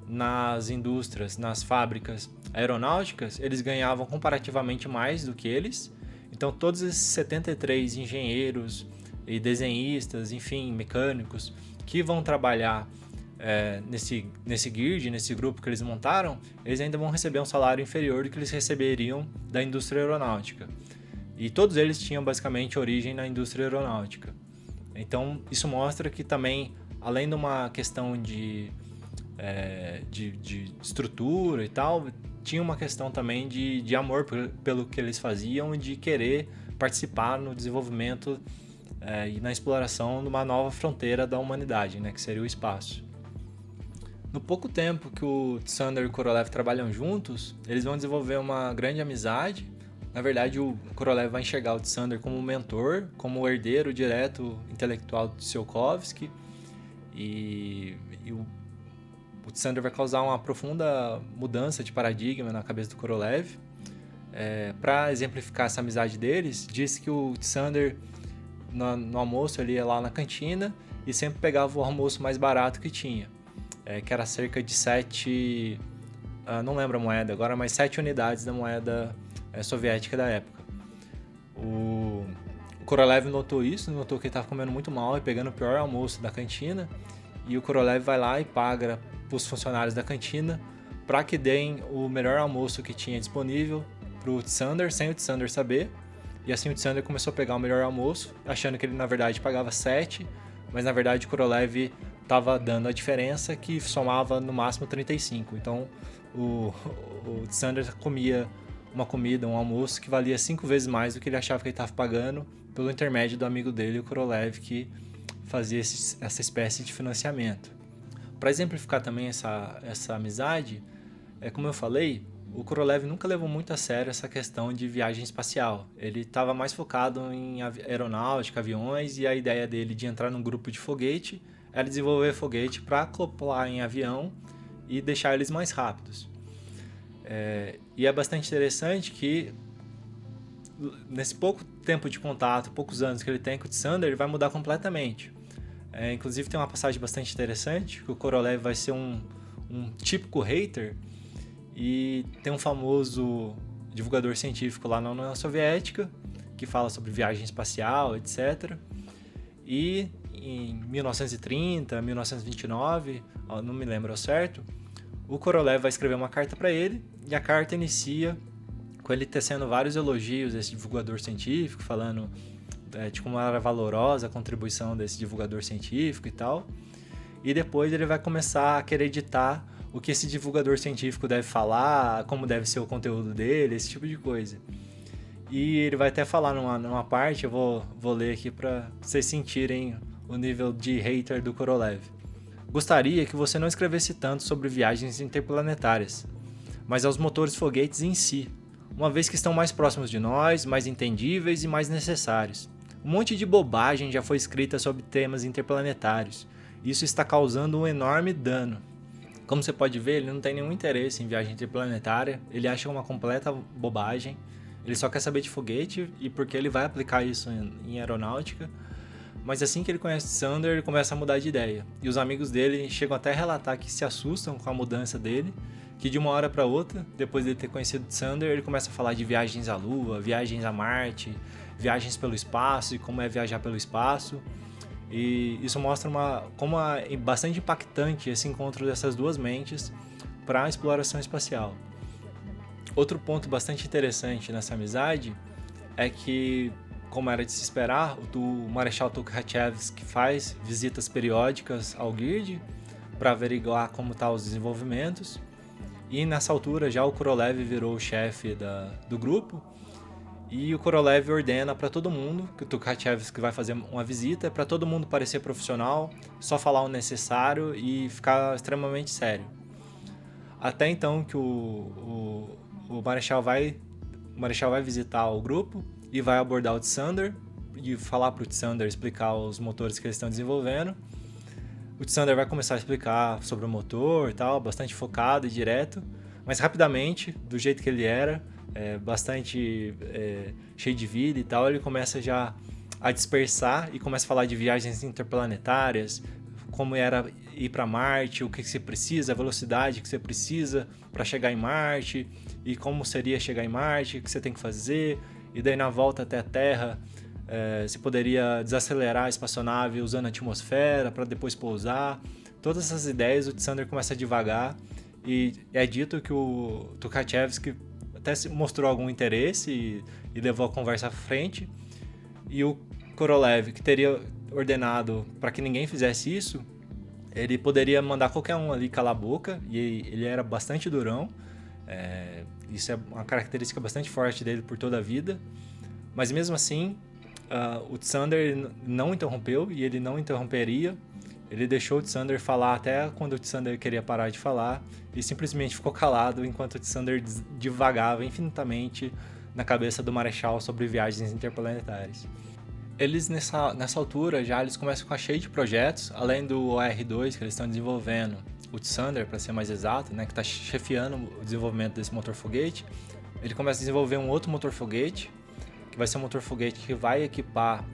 nas indústrias, nas fábricas aeronáuticas, eles ganhavam comparativamente mais do que eles. Então todos esses 73 engenheiros e desenhistas, enfim, mecânicos, que vão trabalhar nesse GIRD, nesse grupo que eles montaram, eles ainda vão receber um salário inferior do que eles receberiam da indústria aeronáutica. E todos eles tinham basicamente origem na indústria aeronáutica. Então isso mostra que também, além de uma questão de estrutura e tal, tinha uma questão também de amor pelo que eles faziam e de querer participar no desenvolvimento e na exploração de uma nova fronteira da humanidade, né, que seria o espaço. No pouco tempo que o Sander e o Korolev trabalham juntos, eles vão desenvolver uma grande amizade. Na verdade, o Korolev vai enxergar o Sander como um mentor, como o herdeiro direto intelectual de Tsiolkovsky, e o Sander vai causar uma profunda mudança de paradigma na cabeça do Korolev. Para exemplificar essa amizade deles, diz que o Sander, no almoço, ele ia lá na cantina e sempre pegava o almoço mais barato que tinha, que era cerca de 7, não lembro a moeda agora, mas 7 unidades da moeda soviética da época. O Korolev notou isso, notou que ele estava comendo muito mal e pegando o pior almoço da cantina, e o Korolev vai lá e paga para os funcionários da cantina para que deem o melhor almoço que tinha disponível para o Sander, sem o Sander saber. E assim o Sander começou a pegar o melhor almoço, achando que ele na verdade pagava 7, mas na verdade o Korolev estava dando a diferença, que somava no máximo 35. Então o Sander comia uma comida, um almoço que valia 5 vezes mais do que ele achava que ele estava pagando, pelo intermédio do amigo dele, o Korolev, que fazia essa espécie de financiamento. Para exemplificar também essa amizade, como eu falei, o Korolev nunca levou muito a sério essa questão de viagem espacial. Ele estava mais focado em aeronáutica, aviões, e a ideia dele de entrar num grupo de foguete era desenvolver foguete para acoplar em avião e deixar eles mais rápidos. E é bastante interessante que nesse pouco tempo de contato, poucos anos que ele tem com o Sander, ele vai mudar completamente. Inclusive tem uma passagem bastante interessante, que o Korolev vai ser um típico hater, e tem um famoso divulgador científico lá na União Soviética que fala sobre viagem espacial, etc. E em 1930, 1929, não me lembro ao certo, o Korolev vai escrever uma carta para ele, e a carta inicia com ele tecendo vários elogios desse divulgador científico, falando de como era valorosa a contribuição desse divulgador científico e tal. E depois ele vai começar a querer editar o que esse divulgador científico deve falar, como deve ser o conteúdo dele, esse tipo de coisa. E ele vai até falar numa parte, eu vou ler aqui para vocês sentirem o nível de hater do Korolev. Gostaria que você não escrevesse tanto sobre viagens interplanetárias, mas aos motores foguetes em si, uma vez que estão mais próximos de nós, mais entendíveis e mais necessários. Um monte de bobagem já foi escrita sobre temas interplanetários. Isso está causando um enorme dano. Como você pode ver, ele não tem nenhum interesse em viagem interplanetária, ele acha uma completa bobagem, ele só quer saber de foguete, e porque ele vai aplicar isso em aeronáutica, Mas assim que ele conhece Sander, ele começa a mudar de ideia. E os amigos dele chegam até a relatar que se assustam com a mudança dele, que de uma hora para outra, depois de ter conhecido Sander, ele começa a falar de viagens à Lua, viagens a Marte, viagens pelo espaço e como é viajar pelo espaço. E isso mostra como é bastante impactante esse encontro dessas duas mentes para a exploração espacial. Outro ponto bastante interessante nessa amizade é que, como era de se esperar, o Marechal Tukhachevsky faz visitas periódicas ao GIRD para averiguar como estão os desenvolvimentos. E nessa altura já o Korolev virou o chefe do grupo. E o Korolev ordena para todo mundo que o Tukhachevsky vai fazer uma visita, para todo mundo parecer profissional, só falar o necessário e ficar extremamente sério. Até então que o Marechal vai visitar o grupo e vai abordar o Tsander e falar para o Tsander explicar os motores que eles estão desenvolvendo. O Tsander vai começar a explicar sobre o motor e tal, bastante focado e direto, mas rapidamente, do jeito que ele era, bastante cheio de vida e tal, ele começa já a dispersar e começa a falar de viagens interplanetárias, como era ir para Marte, o que você precisa, a velocidade que você precisa para chegar em Marte e como seria chegar em Marte, o que você tem que fazer, e daí na volta até a Terra você poderia desacelerar a espaçonave usando a atmosfera para depois pousar. Todas essas ideias o Tsander começa a divagar e é dito que o Tukhachevsky até mostrou algum interesse e levou a conversa à frente, e o Korolev, que teria ordenado para que ninguém fizesse isso, ele poderia mandar qualquer um ali calar a boca, e ele era bastante durão. Isso é uma característica bastante forte dele por toda a vida, mas mesmo assim o Tsander não interrompeu e ele não interromperia. Ele deixou o Tsander falar até quando o Tsander queria parar de falar e simplesmente ficou calado enquanto o Tsander divagava infinitamente na cabeça do Marechal sobre viagens interplanetárias. Eles nessa altura eles começam a ficar cheios de projetos, além do OR2 que eles estão desenvolvendo, o Tsander, para ser mais exato, né, que está chefiando o desenvolvimento desse motor foguete. Ele começa a desenvolver um outro motor foguete, que vai ser um motor foguete que vai equipar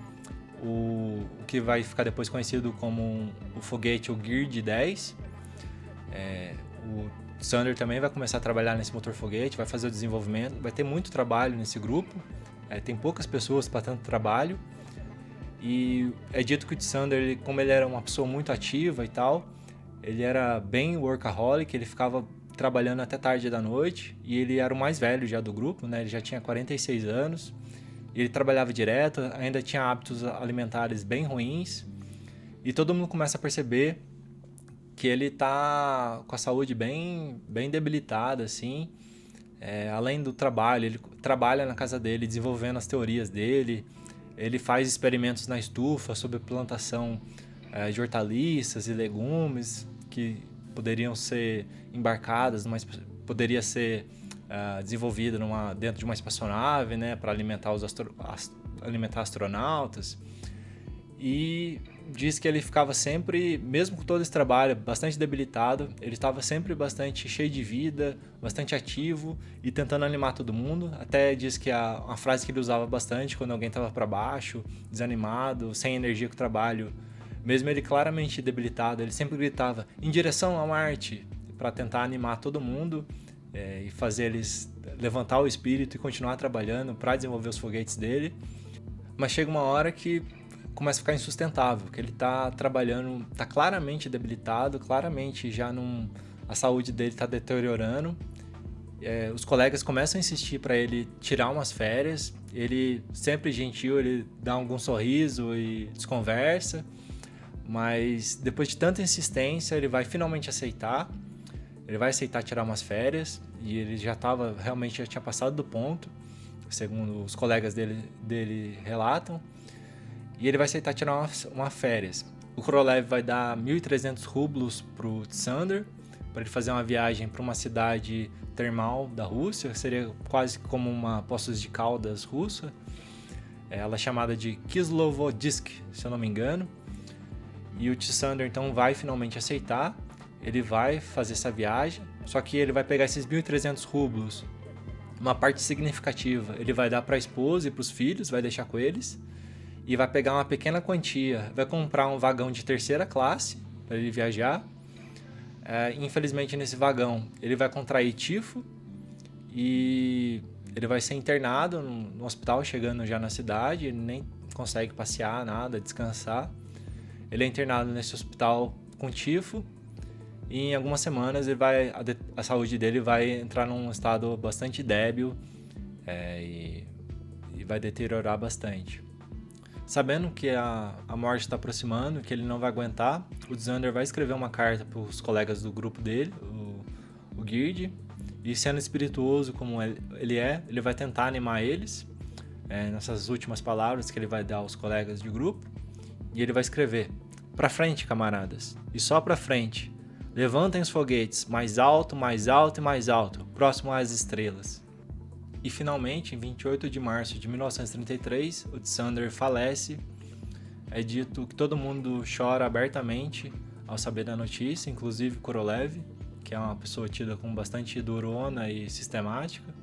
o que vai ficar depois conhecido como o foguete, o GIRD-10. O Tsander também vai começar a trabalhar nesse motor foguete, vai fazer o desenvolvimento, vai ter muito trabalho nesse grupo, tem poucas pessoas para tanto trabalho, e é dito que o Tsander, como ele era uma pessoa muito ativa e tal, ele era bem workaholic, ele ficava trabalhando até tarde da noite, e ele era o mais velho já do grupo, né? Ele já tinha 46 anos, ele trabalhava direto, ainda tinha hábitos alimentares bem ruins, e todo mundo começa a perceber que ele tá com a saúde bem debilitada, assim. Além do trabalho, ele trabalha na casa dele, desenvolvendo as teorias dele, ele faz experimentos na estufa sobre plantação de hortaliças e legumes que poderiam ser embarcadas, poderia ser desenvolvida dentro de uma espaçonave, né, para alimentar alimentar astronautas. E diz que ele ficava sempre, mesmo com todo esse trabalho bastante debilitado, ele estava sempre bastante cheio de vida, bastante ativo e tentando animar todo mundo. Até diz que uma frase que ele usava bastante quando alguém estava para baixo, desanimado, sem energia com o trabalho, mesmo ele claramente debilitado, ele sempre gritava em direção a Marte, para tentar animar todo mundo e fazer eles levantar o espírito e continuar trabalhando para desenvolver os foguetes dele. Mas chega uma hora que começa a ficar insustentável, porque ele está trabalhando, está claramente debilitado, claramente já a saúde dele está deteriorando. Os colegas começam a insistir para ele tirar umas férias, ele sempre gentil, ele dá algum sorriso e desconversa, mas depois de tanta insistência ele vai finalmente aceitar, tirar umas férias, e ele já tinha passado do ponto, segundo os colegas dele relatam. E ele vai aceitar tirar uma férias. O Korolev vai dar 1.300 rublos para o Tsander, para ele fazer uma viagem para uma cidade termal da Rússia, seria quase como uma Poços de Caldas russa. Ela é chamada de Kislovodsk, se eu não me engano. E o Tsander então vai finalmente aceitar, ele vai fazer essa viagem, só que ele vai pegar esses 1.300 rublos, uma parte significativa, ele vai dar para a esposa e para os filhos, vai deixar com eles. e vai pegar uma pequena quantia, vai comprar um vagão de terceira classe para ele viajar. Infelizmente, nesse vagão, ele vai contrair tifo e ele vai ser internado no hospital, chegando já na cidade. Ele nem consegue passear, nada, descansar. Ele é internado nesse hospital com tifo e em algumas semanas a saúde dele vai entrar num estado bastante débil e vai deteriorar bastante. Sabendo que a morte está aproximando, que ele não vai aguentar, o Xander vai escrever uma carta para os colegas do grupo dele, o Gyrd, e sendo espirituoso como ele vai tentar animar eles, nessas últimas palavras que ele vai dar aos colegas de grupo, e ele vai escrever: "Pra frente, camaradas, e só pra frente. Levantem os foguetes, mais alto, mais alto e mais alto, próximo às estrelas." E finalmente, em 28 de março de 1933, o Xander falece. É dito que todo mundo chora abertamente ao saber da notícia, inclusive Korolev, que é uma pessoa tida como bastante durona e sistemática.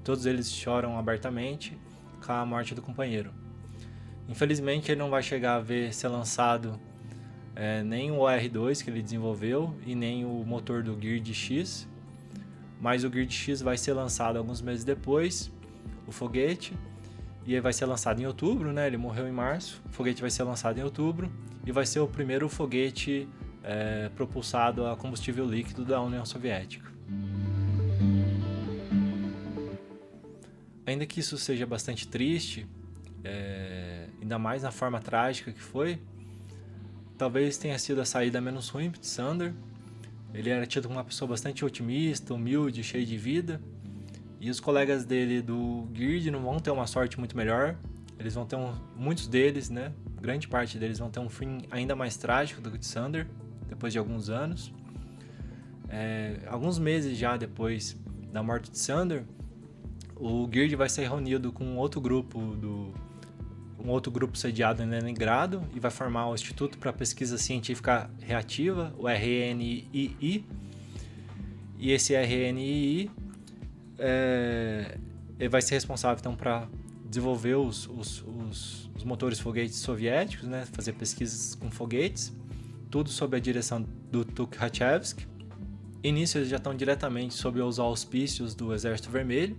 Todos eles choram abertamente com a morte do companheiro. Infelizmente, ele não vai chegar a ver ser lançado nem o OR-2 que ele desenvolveu e nem o motor do Gyrd X, mas o Gyrd X vai ser lançado alguns meses depois, o foguete, e ele vai ser lançado em outubro, né? Ele morreu em março, o foguete vai ser lançado em outubro e vai ser o primeiro foguete propulsado a combustível líquido da União Soviética. Ainda que isso seja bastante triste, ainda mais na forma trágica que foi, talvez tenha sido a saída menos ruim para o Xander. Ele era tido como uma pessoa bastante otimista, humilde, cheio de vida. E os colegas dele do Gyrd não vão ter uma sorte muito melhor. Eles vão ter muitos deles, né? Grande parte deles vão ter um fim ainda mais trágico do que o Xander, depois de alguns anos. Alguns meses já depois da morte de Xander, o Gyrd vai ser reunido com um outro grupo sediado em Leningrado e vai formar o Instituto para Pesquisa Científica Reativa, o RNII. E esse RNII ele vai ser responsável então para desenvolver os motores foguetes soviéticos, né? Fazer pesquisas com foguetes, tudo sob a direção do Tukhachevsky. Início eles já estão diretamente sob os auspícios do Exército Vermelho.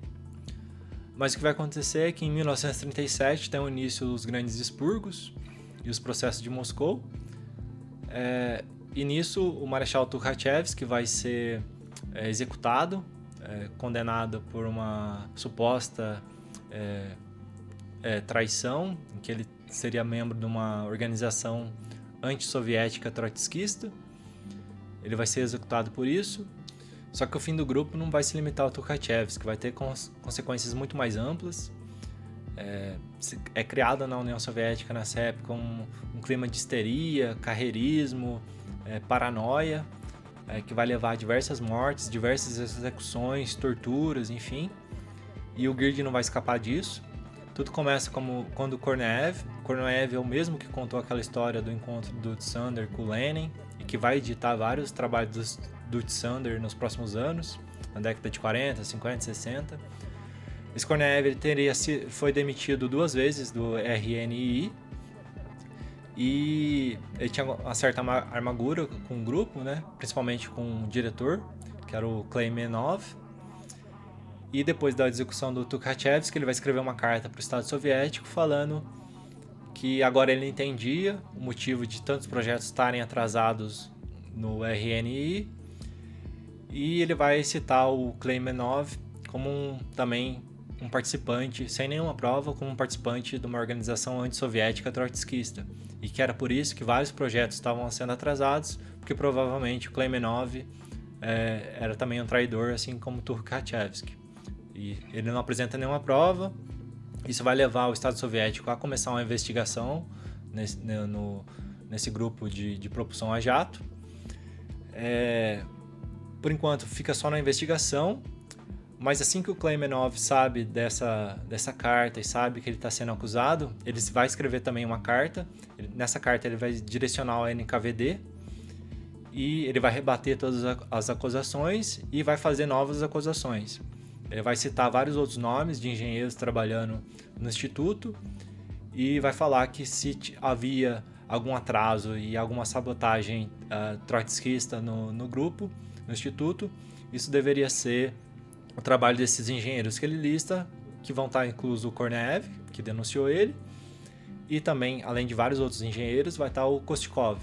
Mas o que vai acontecer é que em 1937 tem o início dos grandes expurgos e os processos de Moscou. E nisso o Marechal Tukhachevsky vai ser executado, condenado por uma suposta traição, em que ele seria membro de uma organização antissoviética trotskista. Ele vai ser executado por isso. Só que o fim do grupo não vai se limitar ao Tukhachevsky, vai ter consequências muito mais amplas. É criado na União Soviética nessa época um clima de histeria, carreirismo, paranoia, que vai levar a diversas mortes, diversas execuções, torturas, enfim. E o Gyrd não vai escapar disso. Tudo começa quando o Korneev é o mesmo que contou aquela história do encontro do Xander com o Lenin e que vai editar vários trabalhos do Xander nos próximos anos, na década de 40, 50, 60. Esse Korneev foi demitido 2 vezes do RNII e ele tinha uma certa armadura com o grupo, né? Principalmente com o diretor, que era o Kleimenov. E depois da execução do Tukhachevsky, ele vai escrever uma carta para o Estado Soviético falando que agora ele entendia o motivo de tantos projetos estarem atrasados no RNI, e ele vai citar o Kleimenov como também um participante, sem nenhuma prova, como um participante de uma organização antissoviética trotskista, e que era por isso que vários projetos estavam sendo atrasados, porque provavelmente o Kleimenov era também um traidor, assim como Tukhachevsky. E ele não apresenta nenhuma prova. Isso vai levar o Estado Soviético a começar uma investigação nesse grupo de propulsão a jato. Por enquanto fica só na investigação, mas assim que o Kleimenov sabe dessa carta e sabe que ele está sendo acusado, ele vai escrever também uma carta. Nessa carta ele vai direcionar ao NKVD e ele vai rebater todas as acusações e vai fazer novas acusações. Ele vai citar vários outros nomes de engenheiros trabalhando no instituto e vai falar que se havia algum atraso e alguma sabotagem trotskista no grupo, no instituto, isso deveria ser o trabalho desses engenheiros que ele lista, que vão estar incluso o Korneev, que denunciou ele, e também, além de vários outros engenheiros, vai estar o Kostikov.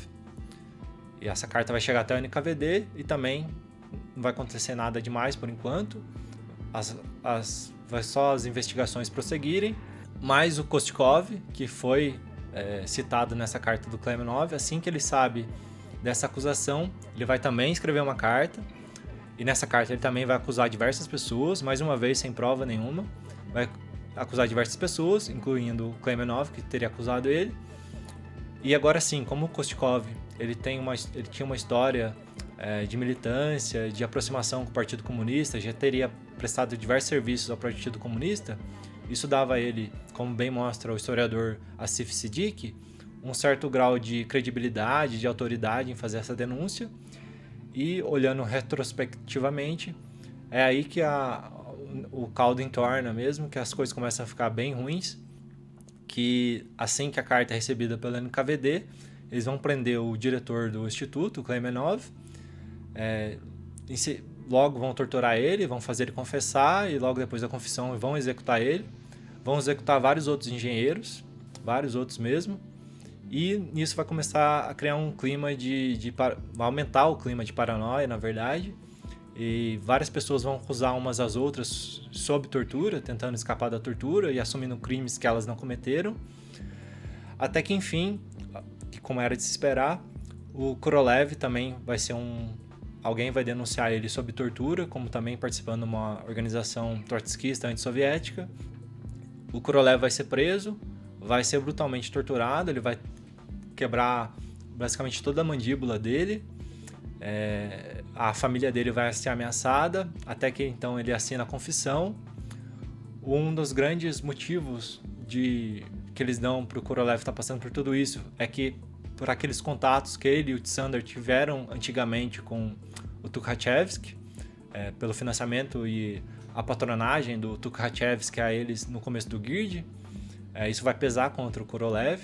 E essa carta vai chegar até o NKVD e também não vai acontecer nada demais por enquanto. Vai só as investigações prosseguirem, mas o Kostikov, que foi citado nessa carta do Klemenov, assim que ele sabe dessa acusação, ele vai também escrever uma carta, e nessa carta ele também vai acusar diversas pessoas, mais uma vez sem prova nenhuma, vai acusar diversas pessoas, incluindo o Klemenov, que teria acusado ele. E agora sim, como o Kostikov ele tinha uma história de militância, de aproximação com o Partido Comunista, já teria prestado diversos serviços ao Partido Comunista, isso dava a ele, como bem mostra o historiador Asif Siddiqui, um certo grau de credibilidade, de autoridade em fazer essa denúncia. E olhando retrospectivamente, é aí que o caldo entorna mesmo, que as coisas começam a ficar bem ruins, que assim que a carta é recebida pelo NKVD, eles vão prender o diretor do instituto, o Klemenov, logo vão torturar ele, vão fazer ele confessar, e logo depois da confissão vão executar ele, vão executar vários outros engenheiros, vários outros mesmo, e nisso vai começar a criar um clima vai aumentar o clima de paranoia, na verdade, e várias pessoas vão acusar umas às outras sob tortura, tentando escapar da tortura e assumindo crimes que elas não cometeram, até que enfim, como era de se esperar, o Korolev também vai ser alguém vai denunciar ele sob tortura, como também participando de uma organização trotskista antissoviética. O Korolev vai ser preso, vai ser brutalmente torturado, ele vai quebrar basicamente toda a mandíbula dele, a família dele vai ser ameaçada, até que então ele assina a confissão. Um dos grandes motivos que eles dão para o Korolev estar passando por tudo isso é que por aqueles contatos que ele e o Tsander tiveram antigamente com o Tukhachevsky, pelo financiamento e a patronagem do Tukhachevsky a eles no começo do GIRD, isso vai pesar contra o Korolev.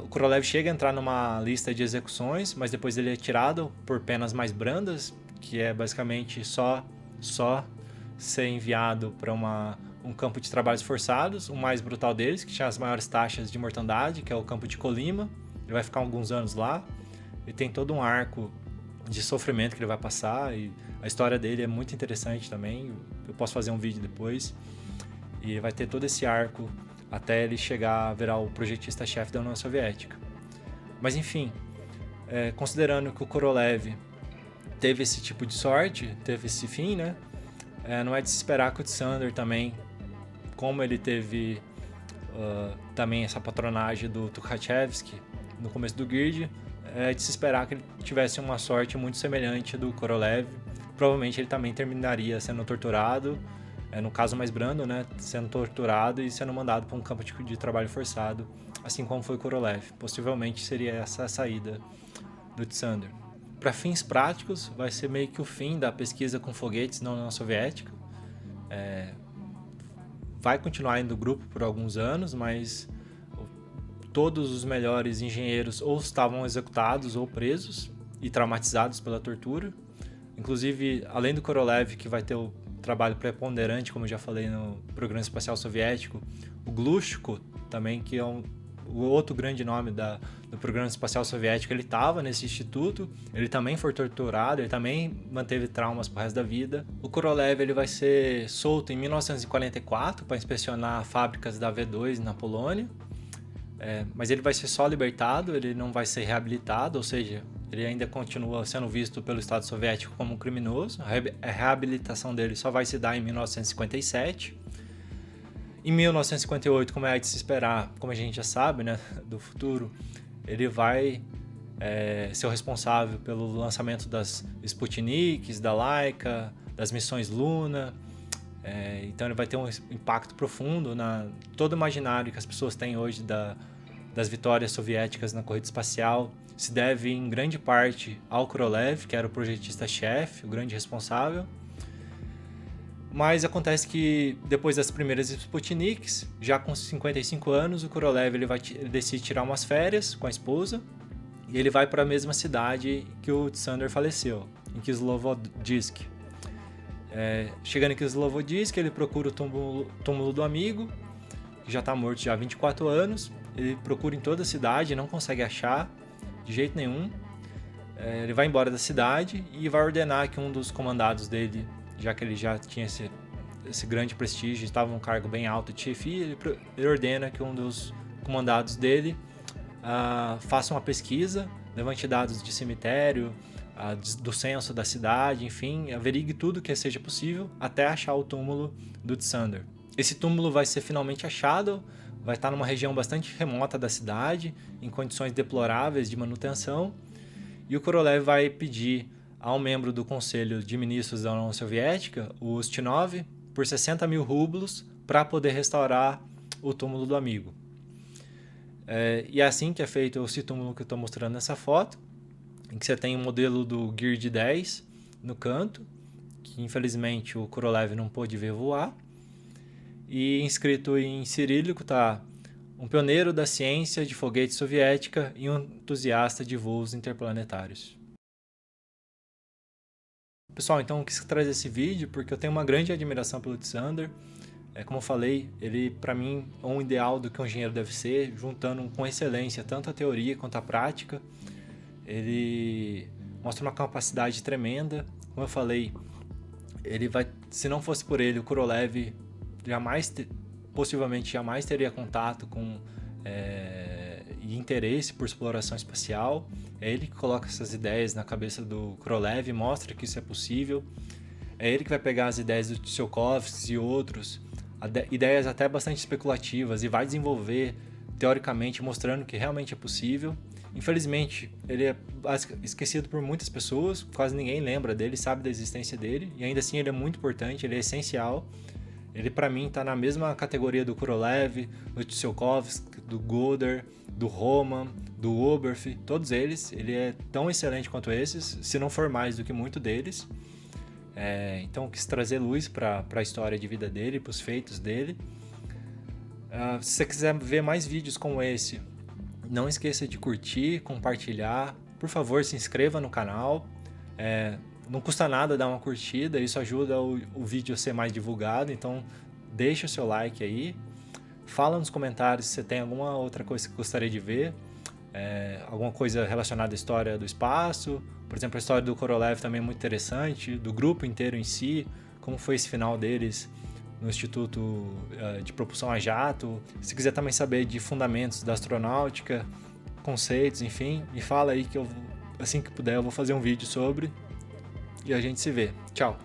O Korolev chega a entrar numa lista de execuções, mas depois ele é tirado por penas mais brandas, que é basicamente só ser enviado para um campo de trabalhos forçados, o mais brutal deles, que tinha as maiores taxas de mortandade, que é o campo de Kolyma. Ele vai ficar alguns anos lá, e tem todo um arco de sofrimento que ele vai passar, e a história dele é muito interessante também. Eu posso fazer um vídeo depois, e vai ter todo esse arco até ele chegar a virar o projetista-chefe da União Soviética. Mas enfim, considerando que o Korolev teve esse tipo de sorte, teve esse fim, né? Não é de se esperar que o Tsander também, como ele teve também essa patronagem do Tukhachevsky no começo do GIRD, é de se esperar que ele tivesse uma sorte muito semelhante do Korolev. Provavelmente ele também terminaria sendo torturado, no caso mais brando, né, sendo torturado e sendo mandado para um campo de trabalho forçado, assim como foi Korolev. Possivelmente seria essa a saída do Tsander. Para fins práticos, vai ser meio que o fim da pesquisa com foguetes na União Soviética. Vai continuar indo do grupo por alguns anos, mas todos os melhores engenheiros ou estavam executados ou presos e traumatizados pela tortura. Inclusive, além do Korolev, que vai ter o trabalho preponderante, como eu já falei no Programa Espacial Soviético, o Glushko também, que é o outro grande nome do Programa Espacial Soviético, ele estava nesse instituto, ele também foi torturado, ele também manteve traumas pro resto da vida. O Korolev ele vai ser solto em 1944 para inspecionar fábricas da V2 na Polônia, mas ele vai ser só libertado, ele não vai ser reabilitado, ou seja, ele ainda continua sendo visto pelo Estado Soviético como um criminoso. A reabilitação dele só vai se dar em 1957. Em 1958, como é de se esperar, como a gente já sabe, né, do futuro, ele vai ser o responsável pelo lançamento das Sputniks, da Laika, das missões Luna. Então ele vai ter um impacto profundo todo o imaginário que as pessoas têm hoje das vitórias soviéticas na corrida espacial. Se deve em grande parte ao Korolev, que era o projetista-chefe, o grande responsável. Mas acontece que depois das primeiras Sputniks, já com 55 anos, o Korolev ele decide tirar umas férias com a esposa e ele vai para a mesma cidade que o Tsander faleceu, em Kislovodsk. Chegando em Kislovodsk, ele procura o túmulo do amigo, que já está morto já há 24 anos. Ele procura em toda a cidade, não consegue achar de jeito nenhum. Ele vai embora da cidade e vai ordenar que um dos comandados dele, já que ele já tinha esse grande prestígio, estava num cargo bem alto de chefia, ele ordena que um dos comandados dele faça uma pesquisa, levante dados de cemitério, do censo da cidade, enfim, averigue tudo que seja possível até achar o túmulo do Tsander. Esse túmulo vai ser finalmente achado, vai estar numa região bastante remota da cidade, em condições deploráveis de manutenção, e o Korolev vai pedir a um membro do Conselho de Ministros da União Soviética, o Ustinov, por 60 mil rublos para poder restaurar o túmulo do amigo. E é assim que é feito esse túmulo que eu estou mostrando nessa foto, em que você tem um modelo do Gird 10 no canto, que infelizmente o Korolev não pôde ver voar, e inscrito em cirílico está um pioneiro da ciência de foguete soviética e um entusiasta de voos interplanetários. Pessoal, então eu quis trazer esse vídeo porque eu tenho uma grande admiração pelo Tsander. Como eu falei, ele para mim é um ideal do que um engenheiro deve ser, juntando com excelência tanto a teoria quanto a prática. Ele mostra uma capacidade tremenda. Como eu falei, se não fosse por ele, o Korolev possivelmente jamais teria contato com e interesse por exploração espacial. É ele que coloca essas ideias na cabeça do Korolev e mostra que isso é possível. É ele que vai pegar as ideias do Tsiolkovsky e outros, ideias até bastante especulativas, e vai desenvolver teoricamente, mostrando que realmente é possível. Infelizmente, ele é esquecido por muitas pessoas, quase ninguém lembra dele, sabe da existência dele, e ainda assim ele é muito importante, ele é essencial. Ele, para mim, está na mesma categoria do Korolev, do Tsiolkovsky, do Goddard, do Roman, do Oberth, todos eles. Ele é tão excelente quanto esses, se não for mais do que muito deles. Então, quis trazer luz para a história de vida dele, para os feitos dele. Se você quiser ver mais vídeos como esse, não esqueça de curtir, compartilhar. Por favor, se inscreva no canal. Não custa nada dar uma curtida, isso ajuda o vídeo a ser mais divulgado, então deixa o seu like aí. Fala nos comentários se você tem alguma outra coisa que gostaria de ver, alguma coisa relacionada à história do espaço. Por exemplo, a história do Korolev também é muito interessante, do grupo inteiro em si, como foi esse final deles no Instituto de Propulsão a Jato. Se quiser também saber de fundamentos da astronáutica, conceitos, enfim, me fala aí que assim que puder eu vou fazer um vídeo sobre. E a gente se vê. Tchau!